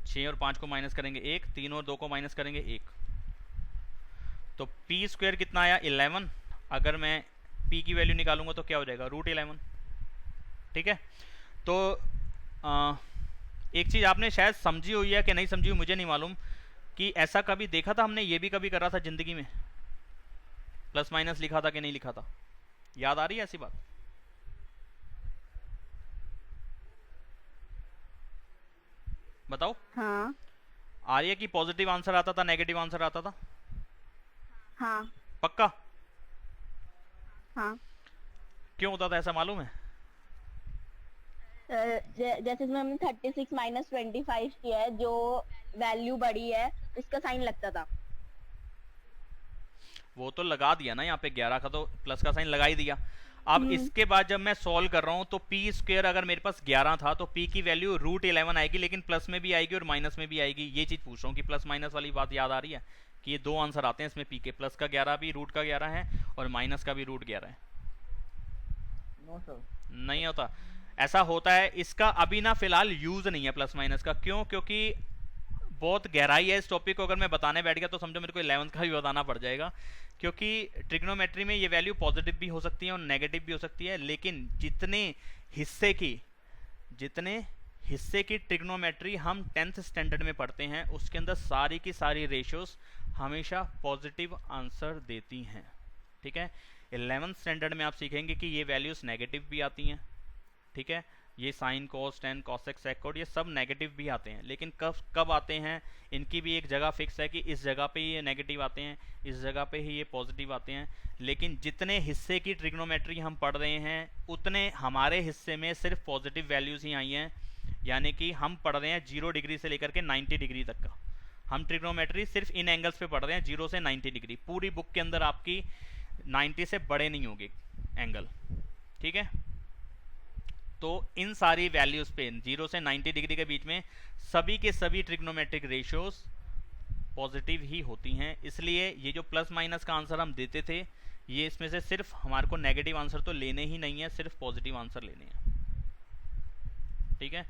6 और 5 को माइनस करेंगे 1, 3 और 2 को माइनस करेंगे 1। तो पी स्क्वायर कितना आया? 11। अगर मैं पी की वैल्यू निकालूंगा तो क्या हो जाएगा? √11। ठीक है, तो एक चीज़ आपने शायद समझी हुई है कि नहीं समझी हुई मुझे नहीं मालूम, कि ऐसा कभी देखा था हमने, ये भी कभी करा था ज़िंदगी में, प्लस माइनस लिखा था कि नहीं लिखा था? याद आ रही है ऐसी बात? बताओ। हाँ आ रही है कि पॉजिटिव आंसर आता था, नेगेटिव आंसर आता था? हाँ पक्का? हाँ। क्यों होता था ऐसा मालूम है? जैसे इसमें हमने 36 माइनस 25 किया है, जो वैल्यू बड़ी है उसका साइन लगता था। वो तो लगा दिया ना, यहाँ पे 11 का तो प्लस का साइन लगा ही दिया। अब इसके बाद जब मैं सॉल्व कर रहा हूँ तो पी स्क्वायर अगर मेरे पास 11 था तो पी की वैल्यू √11 आएगी, लेकिन प्लस में भी आएगी और माइनस में भी आएगी। ये चीज पूछ रहा हूँ कि प्लस माइनस वाली बात याद आ रही है? कि ये 2 आंसर आते हैं इसमें पी के, प्लस का 11 भी रूट का 11 है और माइनस का भी √11 है। नो सर, नहीं होता ऐसा? होता है। इसका अभी ना फिलहाल यूज नहीं है प्लस माइनस का। क्यों? क्योंकि बहुत गहराई है इस टॉपिक को, अगर मैं बताने बैठ गया तो समझो मेरे को 11th का भी बताना पड़ जाएगा। क्योंकि ट्रिग्नोमेट्री में ये वैल्यू पॉजिटिव भी हो सकती है और नेगेटिव भी हो सकती है, लेकिन जितने हिस्से की ट्रिग्नोमेट्री हम 10th स्टैंडर्ड में पढ़ते हैं उसके अंदर सारी की सारी रेशियोज हमेशा पॉजिटिव आंसर देती हैं। ठीक है, 11th स्टैंडर्ड में आप सीखेंगे कि ये वैल्यूज नेगेटिव भी आती हैं। ठीक है, ये sine cos tan cosec sec ये सब नेगेटिव भी आते हैं, लेकिन कब आते हैं इनकी भी एक जगह फिक्स है कि इस जगह पे ये नेगेटिव आते हैं, इस जगह पे ही ये पॉजिटिव आते हैं। लेकिन जितने हिस्से की ट्रिग्नोमेट्री हम पढ़ रहे हैं उतने हमारे हिस्से में सिर्फ पॉजिटिव वैल्यूज ही आई हैं। यानी कि हम पढ़ रहे हैं 0 डिग्री से लेकर के 90 डिग्री तक का। हम ट्रिग्नोमेट्री सिर्फ इन एंगल्स पे पढ़ रहे हैं 0 से 90 डिग्री। पूरी बुक के अंदर आपकी 90 से बड़े नहीं होंगे एंगल। ठीक है, तो इन सारी वैल्यूज पे 0 से 90 डिग्री के बीच में सभी के सभी ट्रिग्नोमेट्रिक रेशियोज पॉजिटिव ही होती हैं। इसलिए ये जो प्लस माइनस का आंसर हम देते थे, ये इसमें से सिर्फ हमारे को नेगेटिव आंसर तो लेने ही नहीं है, सिर्फ पॉजिटिव आंसर लेने हैं। ठीक है,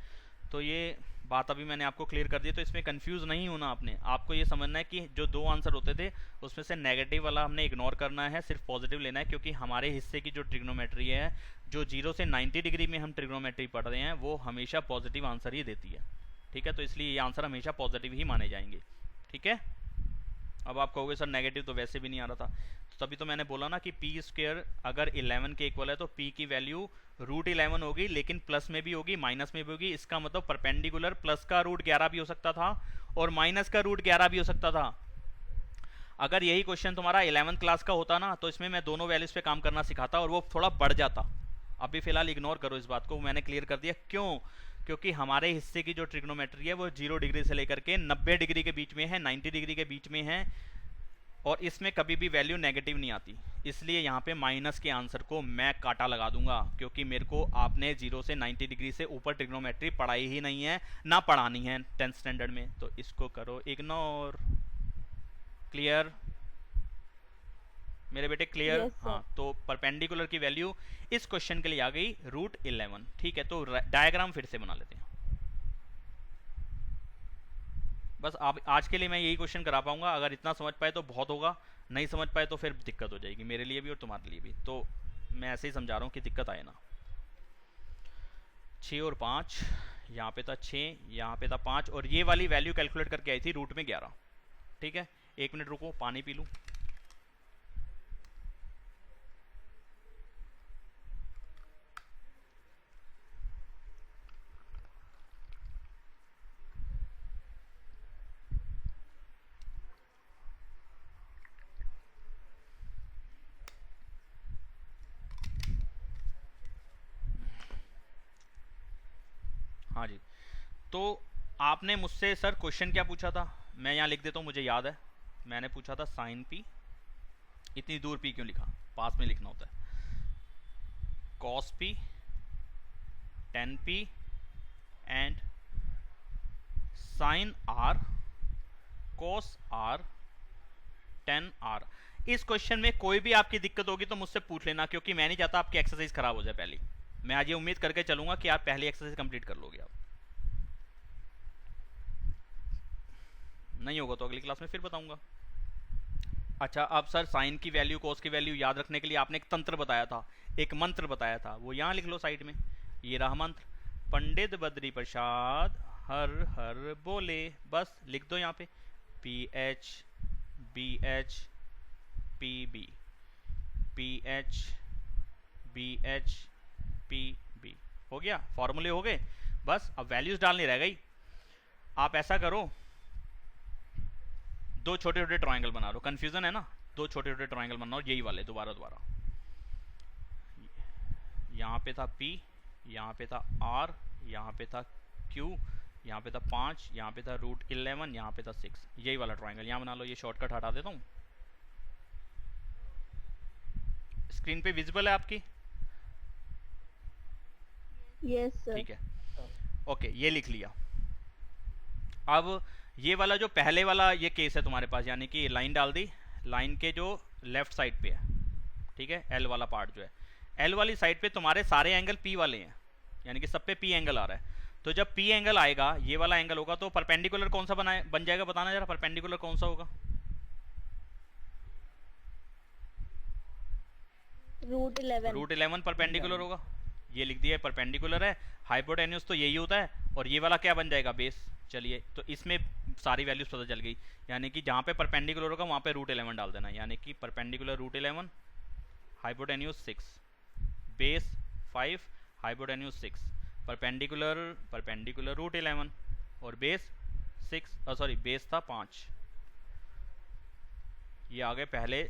तो ये बात अभी मैंने आपको क्लियर कर दी। तो इसमें कंफ्यूज नहीं होना आपने। आपको ये समझना है कि जो 2 आंसर होते थे उसमें से नेगेटिव वाला हमने इग्नोर करना है, सिर्फ पॉजिटिव लेना है। क्योंकि हमारे हिस्से की जो ट्रिग्नोमेट्री है, जो 0 से 90 डिग्री में हम ट्रिग्नोमेट्री पढ़ रहे हैं, वो हमेशा पॉजिटिव आंसर ही देती है। ठीक है, तो इसलिए ये आंसर हमेशा पॉजिटिव ही माने जाएंगे। ठीक है, अब आप कहोगे सर नेगेटिव तो वैसे भी नहीं आ रहा था, तो तभी तो मैंने बोला ना कि पी स्क्वायर अगर 11 के इक्वल है तो पी की वैल्यू √11 होगी, लेकिन प्लस में भी होगी माइनस में भी होगी। इसका मतलब परपेंडिकुलर प्लस का √11 भी हो सकता था और माइनस का √11 भी हो सकता था। अगर यही क्वेश्चन तुम्हारा 11th क्लास का होता ना, तो इसमें मैं दोनों वैल्यूज पे काम करना सिखाता और वो थोड़ा बढ़ जाता। अभी फिलहाल इग्नोर करो इस बात को, मैंने क्लियर कर दिया। क्यों? क्योंकि हमारे हिस्से की जो ट्रिग्नोमेट्री है वो 0 डिग्री से लेकर के 90 डिग्री के बीच में है, 90 डिग्री के बीच में है, और इसमें कभी भी वैल्यू नेगेटिव नहीं आती। इसलिए यहाँ पे माइनस के आंसर को मैं काटा लगा दूंगा, क्योंकि मेरे को आपने 0 से 90 डिग्री से ऊपर ट्रिग्नोमेट्री पढ़ाई ही नहीं है, ना पढ़ानी है 10th स्टैंडर्ड में। तो इसको करो इग्नोर। क्लियर? मेरे बेटे क्लियर? Yes, sir. हाँ, तो परपेंडिकुलर की वैल्यू इस क्वेश्चन के लिए आ गई √11। ठीक है, तो डायग्राम फिर से बना लेते हैं। बस आप आज के लिए मैं यही क्वेश्चन करा पाऊंगा। अगर इतना समझ पाए तो बहुत होगा, नहीं समझ पाए तो फिर दिक्कत हो जाएगी मेरे लिए भी और तुम्हारे लिए भी। तो मैं ऐसे ही समझा रहा हूँ कि दिक्कत आए ना। 6 और 5, यहाँ पे था 6, यहाँ पे था 5, और ये वाली वैल्यू कैलकुलेट करके आई थी रूट में 11। ठीक है, 1 मिनट रुको, पानी पी लूँ। हाँ जी, तो आपने मुझसे सर क्वेश्चन क्या पूछा था? मैं यहाँ लिख देता हूँ, मुझे याद है। मैंने पूछा था साइन पी, इतनी दूर पी क्यों लिखा, पास में लिखना होता है। Cos P, tan P and sine R, cos R, tan R. इस क्वेश्चन में कोई भी आपकी दिक्कत होगी तो मुझसे पूछ लेना, क्योंकि मैं नहीं चाहता आपकी एक्सरसाइज खराब हो जाए पहली। मैं आज ये उम्मीद करके चलूंगा कि आप पहली एक्सरसाइज कंप्लीट कर लोगे। आप नहीं होगा तो अगली क्लास में फिर बताऊंगा। अच्छा, अब सर साइन की वैल्यू, कॉस की वैल्यू याद रखने के लिए आपने एक तंत्र बताया था, एक मंत्र बताया था, वो यहाँ लिख लो साइड में। ये रहा मंत्र, पंडित बद्री प्रसाद हर हर बोले। बस लिख दो यहाँ पे PH BH PB, PH BH PB। हो गया, फॉर्मूले हो गए। बस अब वैल्यूज डालनी रह गई। आप ऐसा करो, दो छोटे छोटे ट्रायंगल बना लो। कंफ्यूजन है ना, दो छोटे छोटे ट्रायंगल बनाओ, यही वाले दोबारा दोबारा। यहाँ पे था P, यहाँ पे था R, यहाँ पे था Q, यहाँ पे था 5, यहाँ पे था √11, यहाँ पे था 6। यही वाला ट्रायंगल यहाँ बना लो। ये शॉर्टकट हटा देता हूँ। स्क्रीन पे विजिबल है आपकी? Yes, sir. ठीक है, ओके, ये लिख लिया। अब ये वाला जो पहले वाला ये केस है तुम्हारे पास, यानी कि लाइन डाल दी, लाइन के जो लेफ्ट साइड पे है, ठीक है, L वाला पार्ट जो है, L वाली साइड पे तुम्हारे सारे एंगल P वाले हैं, यानी कि सब पे P एंगल आ रहा है। तो जब P एंगल आएगा, ये वाला एंगल होगा, तो परपेंडिकुलर कौन सा बन जाएगा? बताना जरा, परपेंडिकुलर कौन सा होगा? √11 परपेंडिकुलर होगा। ये लिख दिया, परपेंडिकुलर है। हाइपोटेन्यूज तो यही होता है, और ये वाला क्या बन जाएगा? बेस। चलिए, तो इसमें सारी वैल्यूज पता चल गई, यानी कि जहाँ पे परपेंडिकुलर होगा वहाँ पे √11 डाल देना, यानी कि perpendicular √11, hypotenuse 6, base 5, hypotenuse 6, perpendicular √11 और बेस 6, सॉरी बेस था 5। ये आ गए पहले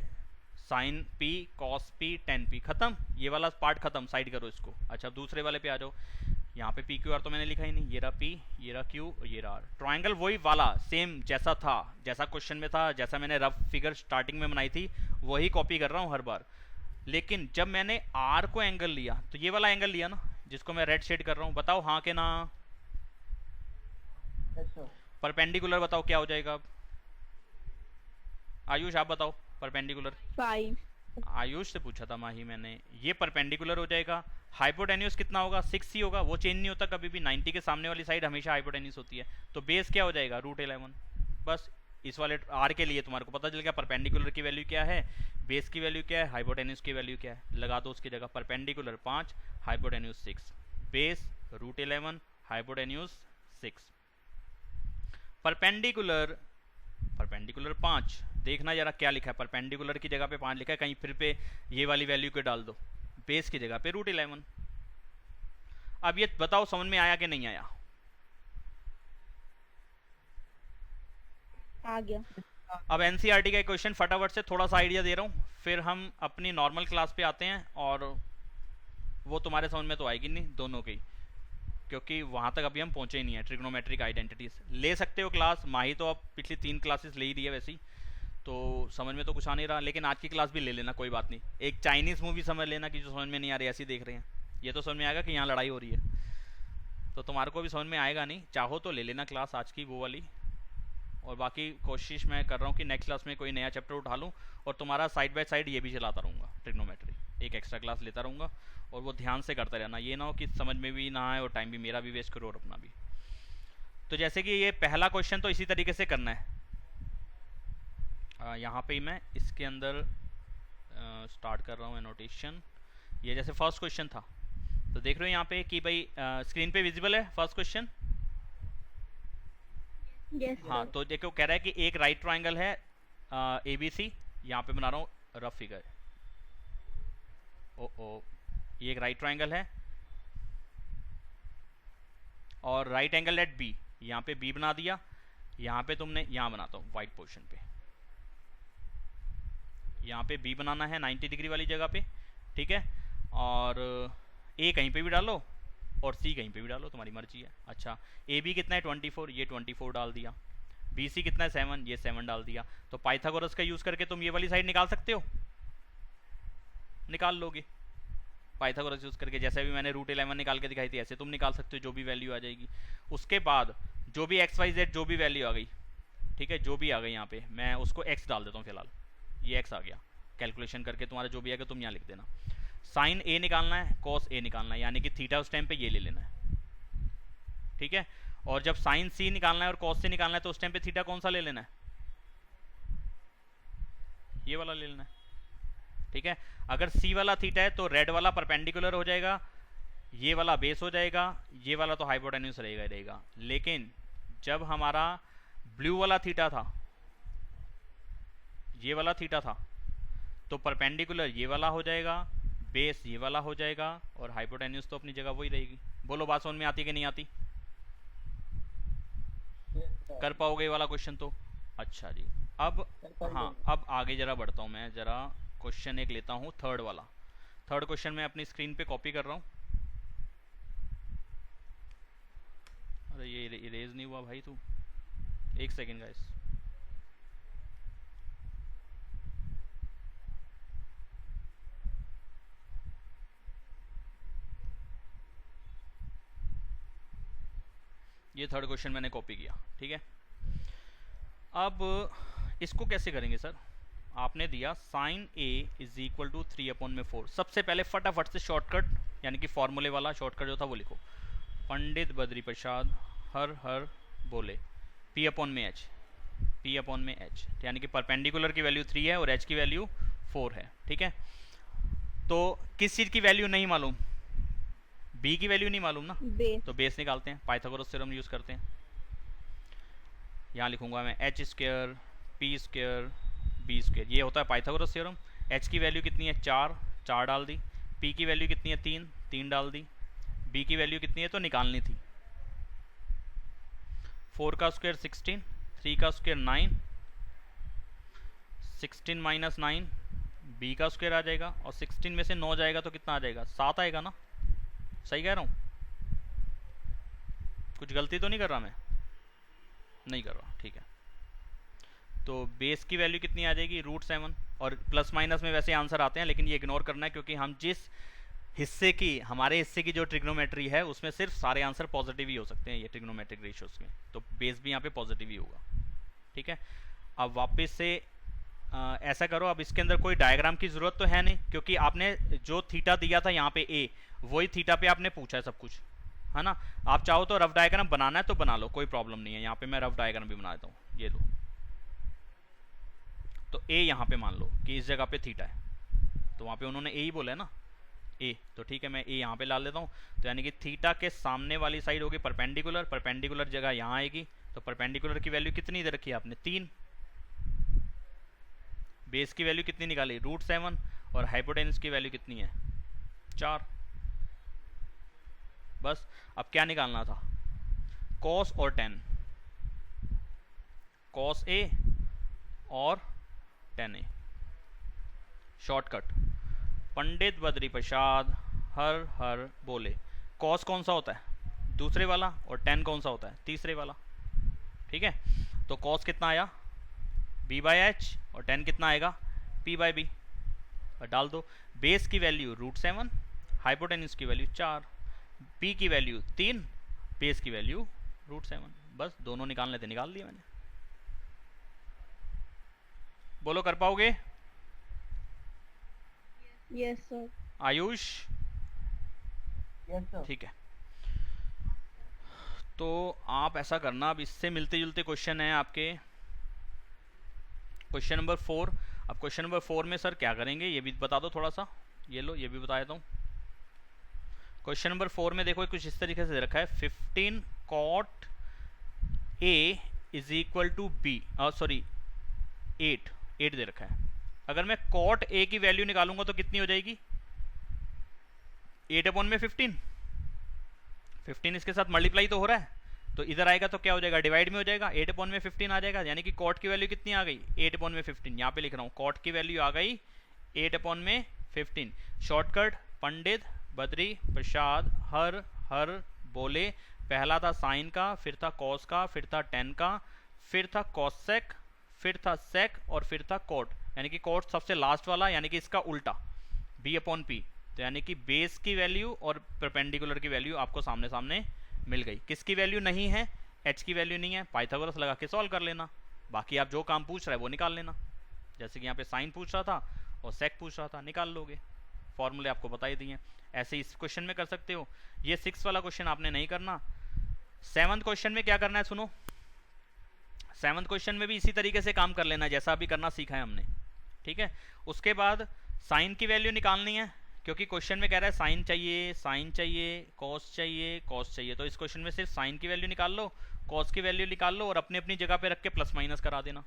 sine P, cos P, tan P। खत्म, ये वाला पार्ट खत्म, साइड करो इसको। अच्छा, दूसरे वाले पे आ जाओ। यहाँ पे PQR तो मैंने लिखा ही नहीं, ये रहा P, ये रहा Q और ये रहा R। ट्रायंगल वही वाला सेम जैसा था, जैसा क्वेश्चन में था, जैसा मैंने रफ फिगर स्टार्टिंग में बनाई थी, वही कॉपी कर रहा हूँ हर बार। लेकिन जब मैंने R को एंगल लिया, तो ये वाला एंगल लिया ना, जिसको मैं रेड शेड कर रहा हूँ। बताओ हाँ के ना? परपेंडिकुलर बताओ क्या हो जाएगा अब? आयुष आप बताओ, परपेंडिकुलर। 5 आयुष से पूछा था माही मैंने, ये परपेंडिकुलर हो जाएगा। हाइपोटेन्यूज कितना होगा? 6 ही होगा, वो चेंज नहीं होता कभी भी। 90 के सामने वाली साइड हमेशा हाइपोटेन्यूज होती है। तो बेस क्या हो जाएगा? √11। बस इस वाले R के लिए तुम्हारे को पता चल गया परपेंडिकुलर की वैल्यू क्या है, बेस की वैल्यू क्या है, हाइपोटेन्यूज की वैल्यू क्या है। लगा दो उसकी जगह, perpendicular 5, hypotenuse 6, base √11, hypotenuse 6। Perpendicular 5, देखना जरा क्या लिखा है। परपेंडिकुलर की जगह पे 5 लिखा है, कहीं फिर पे ये वाली वैल्यू को डाल दो, बेस की जगह पे √11। अब ये बताओ समझ में आया कि नहीं आया? आ गया। अब एनसीईआरटी का क्वेश्चन फटाफट से थोड़ा सा आइडिया दे रहा हूँ, फिर हम अपनी नॉर्मल क्लास पे आते हैं, और वो तुम्हारे समझ में तो आएगी नहीं दोनों की, क्योंकि वहाँ तक अभी हम पहुँचे ही नहीं है। ट्रिग्नोमेट्रिक आइडेंटिटीज ले सकते हो क्लास, माही तो अब पिछली 3 क्लासेस ले ही रही है वैसे ही, तो समझ में तो कुछ आ नहीं रहा, लेकिन आज की क्लास भी ले लेना, कोई बात नहीं। एक चाइनीज़ मूवी समझ लेना कि जो समझ में नहीं आ रही ऐसी देख रहे हैं, ये तो समझ में आएगा कि यहाँ लड़ाई हो रही है, तो तुम्हारे को भी समझ में आएगा नहीं। चाहो तो ले लेना क्लास आज की वो वाली, और बाकी कोशिश मैं कर रहा हूँ कि नेक्स्ट क्लास में कोई नया चैप्टर उठा लूँ और तुम्हारा साइड बाय साइड ये भी चलाता रहूँगा, ट्रिग्नोमेट्री एक एक्स्ट्रा क्लास लेता रहूँगा, और वो ध्यान से करते रहना, ये ना हो कि समझ में भी ना आए और टाइम भी मेरा भी वेस्ट करो और अपना भी। तो जैसे कि ये पहला क्वेश्चन तो इसी तरीके से करना है, यहाँ पे ही मैं इसके अंदर स्टार्ट कर रहा हूँ एनोटेशन। ये जैसे फर्स्ट क्वेश्चन था, तो देख रहे हो यहाँ पे कि भाई स्क्रीन पे विजिबल है फर्स्ट क्वेश्चन। यस हाँ, तो देखो कह रहा है कि एक राइट ट्राइंगल है ABC, यहाँ पे बना रहा हूँ रफ फिगर। ओ ये एक राइट ट्राइंगल है और राइट एंगल एट B, यहाँ पे B बना दिया, यहाँ पे तुमने यहाँ बनाता हूँ वाइट पोर्शन पे, यहाँ पे B बनाना है 90 डिग्री वाली जगह पे, ठीक है। और A कहीं पे भी डालो और C कहीं पे भी डालो, तुम्हारी मर्जी है। अच्छा, AB कितना है 24, ये 24 डाल दिया। BC कितना है 7, ये 7 डाल दिया। तो पाइथागोरस का यूज़ करके तुम ये वाली साइड निकाल सकते हो, निकाल लोगे पाइथागोरस यूज़ करके, जैसे भी मैंने √11 निकाल के दिखाई थी ऐसे तुम निकाल सकते हो, जो भी वैल्यू आ जाएगी। उसके बाद जो भी XYZ जो भी वैल्यू आ गई, ठीक है, जो भी आ गई यहाँ पे मैं उसको x डाल देता हूँ फिलहाल, ये x आ गया, कैलकुलेशन करके तुम्हारा जो भी आएगा तुम यहाँ लिख देना। साइन A निकालना है, कॉस A निकालना है, यानी कि थीटा उस टाइम पे ये ले लेना है, ठीक है। और जब साइन C निकालना है और कॉस C निकालना है तो उस टाइम पे थीटा कौन सा ले लेना है, ये वाला ले लेना है, ठीक है। अगर C वाला थीटा है तो रेड वाला परपेंडिकुलर हो जाएगा, ये वाला बेस हो जाएगा, ये वाला तो हाइपोटेन्यूज रहेगा ही रहेगा। लेकिन जब हमारा ब्लू वाला थीटा था, ये वाला थीटा था, तो परपेंडिकुलर ये वाला हो जाएगा, बेस ये वाला हो जाएगा, और हाइपोटेन्यूज तो अपनी जगह वही रहेगी। बोलो बात समझ में आती कि नहीं आती? कर पाओगे ये वाला क्वेश्चन तो? अच्छा जी, अब हाँ, अब आगे जरा बढ़ता हूँ मैं, जरा क्वेश्चन एक लेता हूँ थर्ड वाला। थर्ड क्वेश्चन मैं अपनी स्क्रीन पे कॉपी कर रहा हूँ। अरे ये इरेज नहीं हुआ भाई, तू एक सेकेंड गाइस। ये थर्ड क्वेश्चन मैंने कॉपी किया, ठीक है। अब इसको कैसे करेंगे सर? आपने दिया sine A is equal to 3/4। सबसे पहले फटाफट से शॉर्टकट, यानी कि फॉर्मूले वाला शॉर्टकट जो था वो लिखो। पंडित बद्री प्रसाद हर बोले P/H, P/H, यानी कि परपेंडिकुलर की वैल्यू 3 है और H की वैल्यू 4 है, ठीक है। तो किस चीज़ की वैल्यू नहीं मालूम? B की वैल्यू नहीं मालूम ना, बेस। तो बेस निकालते हैं, पाइथागोरस थ्योरम यूज़ करते हैं। यहाँ लिखूंगा मैं H² P² B², ये होता है पाइथागोरस थ्योरम। H की वैल्यू कितनी है 4 डाल दी, P की वैल्यू कितनी है 3 डाल दी, B की वैल्यू कितनी है तो निकालनी थी। 4 का स्क्वायर 16, 3 का स्क्वायर 9, 16 माइनस 9 B का स्क्वायर आ जाएगा, और 16 में से 9 जाएगा तो कितना आ जाएगा? 7 आएगा ना, सही कह रहा हूँ? कुछ गलती तो नहीं कर रहा मैं? नहीं कर रहा, ठीक है। तो बेस की वैल्यू कितनी आ जाएगी? √7, और प्लस माइनस में वैसे आंसर आते हैं, लेकिन ये इग्नोर करना है क्योंकि हम जिस हिस्से की, हमारे हिस्से की जो ट्रिग्नोमेट्री है उसमें सिर्फ सारे आंसर पॉजिटिव ही हो सकते हैं, ये ट्रिग्नोमेट्रिक रेशियोज में, तो बेस भी यहाँ पे पॉजिटिव ही होगा, ठीक है। अब वापस से ऐसा करो, अब इसके अंदर कोई डायग्राम की ज़रूरत तो है नहीं, क्योंकि आपने जो थीटा दिया था यहाँ पे A, वही थीटा पे आपने पूछा है सब कुछ, है ना। आप चाहो तो रफ डायग्राम बनाना है तो बना लो, कोई प्रॉब्लम नहीं है। यहाँ पे मैं रफ डायग्राम भी बना देता हूँ, ये लो। तो A यहाँ पे मान लो कि इस जगह पे थीटा है, तो वहाँ पे उन्होंने A ही बोला है ना, A, तो ठीक है मैं A यहाँ पे ला लेता हूँ। तो यानी कि थीटा के सामने वाली साइड होगी परपेंडिकुलर, परपेंडिकुलर जगह यहाँ आएगी, तो परपेंडिकुलर की वैल्यू कितनी दे रखी है आपने? 3। बेस की वैल्यू कितनी निकाली? √7, और हाइपोटेन्यूज की वैल्यू कितनी है? 4। बस अब क्या निकालना था? कॉस और टेन, कॉस A और ten A। Shortcut, Pandit Badri Prasad हर बोले। कॉस कौन सा होता है? दूसरे वाला, और टेन कौन सा होता है? तीसरे वाला, ठीक है। तो कॉस कितना आया? B/H, और टेन कितना आएगा? P/B, और डाल दो। बेस की वैल्यू √7, हाइपोटेन्यूज की वैल्यू 4, P की वैल्यू 3, बेस की वैल्यू √7। बस दोनों निकालने थे, निकाल दिए मैंने। बोलो कर पाओगे? Yes sir. Ayush? Yes sir. ठीक है, तो आप ऐसा करना, अब इससे मिलते जुलते क्वेश्चन है आपके क्वेश्चन नंबर 4। अब क्वेश्चन नंबर 4 में सर क्या करेंगे ये भी बता दो थोड़ा सा, ये लो ये भी बता देता हूँ। क्वेश्चन नंबर 4 में देखो कुछ इस तरीके से दे रखा है 15 cot A is equal to B, sorry 8 दे रखा है। अगर मैं cot A की वैल्यू निकालूंगा तो कितनी हो जाएगी? 8 अपॉन में 15 इसके साथ मल्टीप्लाई तो हो रहा है, तो इधर आएगा तो क्या हो जाएगा? डिवाइड में हो जाएगा, 8 अपॉन में 15 आ जाएगा, यानी कि कॉट की वैल्यू कितनी आ गई? 8 अपॉन में 15। यहाँ पे लिख रहा हूँ कॉट की वैल्यू आ गई 8 अपॉन में 15। शॉर्टकट पंडित बद्री प्रसाद हर हर बोले, पहला था साइन का, फिर था कॉस का, फिर था टेन का, फिर था कॉसेक, फिर था सेक और फिर था कॉट, यानी कि कॉट सबसे लास्ट वाला, यानी कि इसका उल्टा बी अपॉन पी। तो यानी कि बेस की वैल्यू और परपेंडिकुलर की वैल्यू आपको सामने सामने मिल गई। किसकी वैल्यू नहीं है? एच की वैल्यू नहीं है, पाइथागोरस लगा के सॉल्व कर लेना। बाकी आप जो काम पूछ रहे हैं वो निकाल लेना, जैसे कि यहाँ पे साइन पूछ रहा था और सेक पूछ रहा था, निकाल लोगे। फॉर्मूले आपको बता ही दिए। ऐसे इस क्वेश्चन में कर सकते हो। ये 6 वाला क्वेश्चन आपने नहीं करना। 7th क्वेश्चन में क्या करना है सुनो, 7th क्वेश्चन में भी इसी तरीके से काम कर लेना है जैसा अभी करना सीखा है हमने, ठीक है। उसके बाद साइन की वैल्यू निकालनी है, क्योंकि क्वेश्चन में कह रहा है साइन चाहिए, साइन चाहिए, कॉस चाहिए, कॉस चाहिए। तो इस क्वेश्चन में सिर्फ साइन की वैल्यू निकाल लो, कॉस की वैल्यू निकाल लो और अपनी अपनी जगह पे रख के प्लस माइनस करा देना।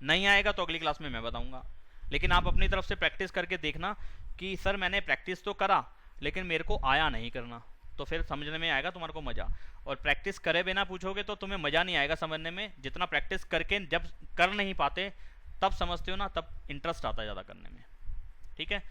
नहीं आएगा तो अगली क्लास में मैं बताऊंगा, लेकिन आप अपनी तरफ से प्रैक्टिस करके देखना कि सर मैंने प्रैक्टिस तो करा लेकिन मेरे को आया नहीं करना, तो फिर समझने में आएगा तुम्हारे को मज़ा। और प्रैक्टिस करे बिना पूछोगे तो तुम्हें मज़ा नहीं आएगा समझने में। जितना प्रैक्टिस करके जब कर नहीं पाते तब समझते हो ना, तब इंटरेस्ट आता है ज़्यादा करने में, ठीक है।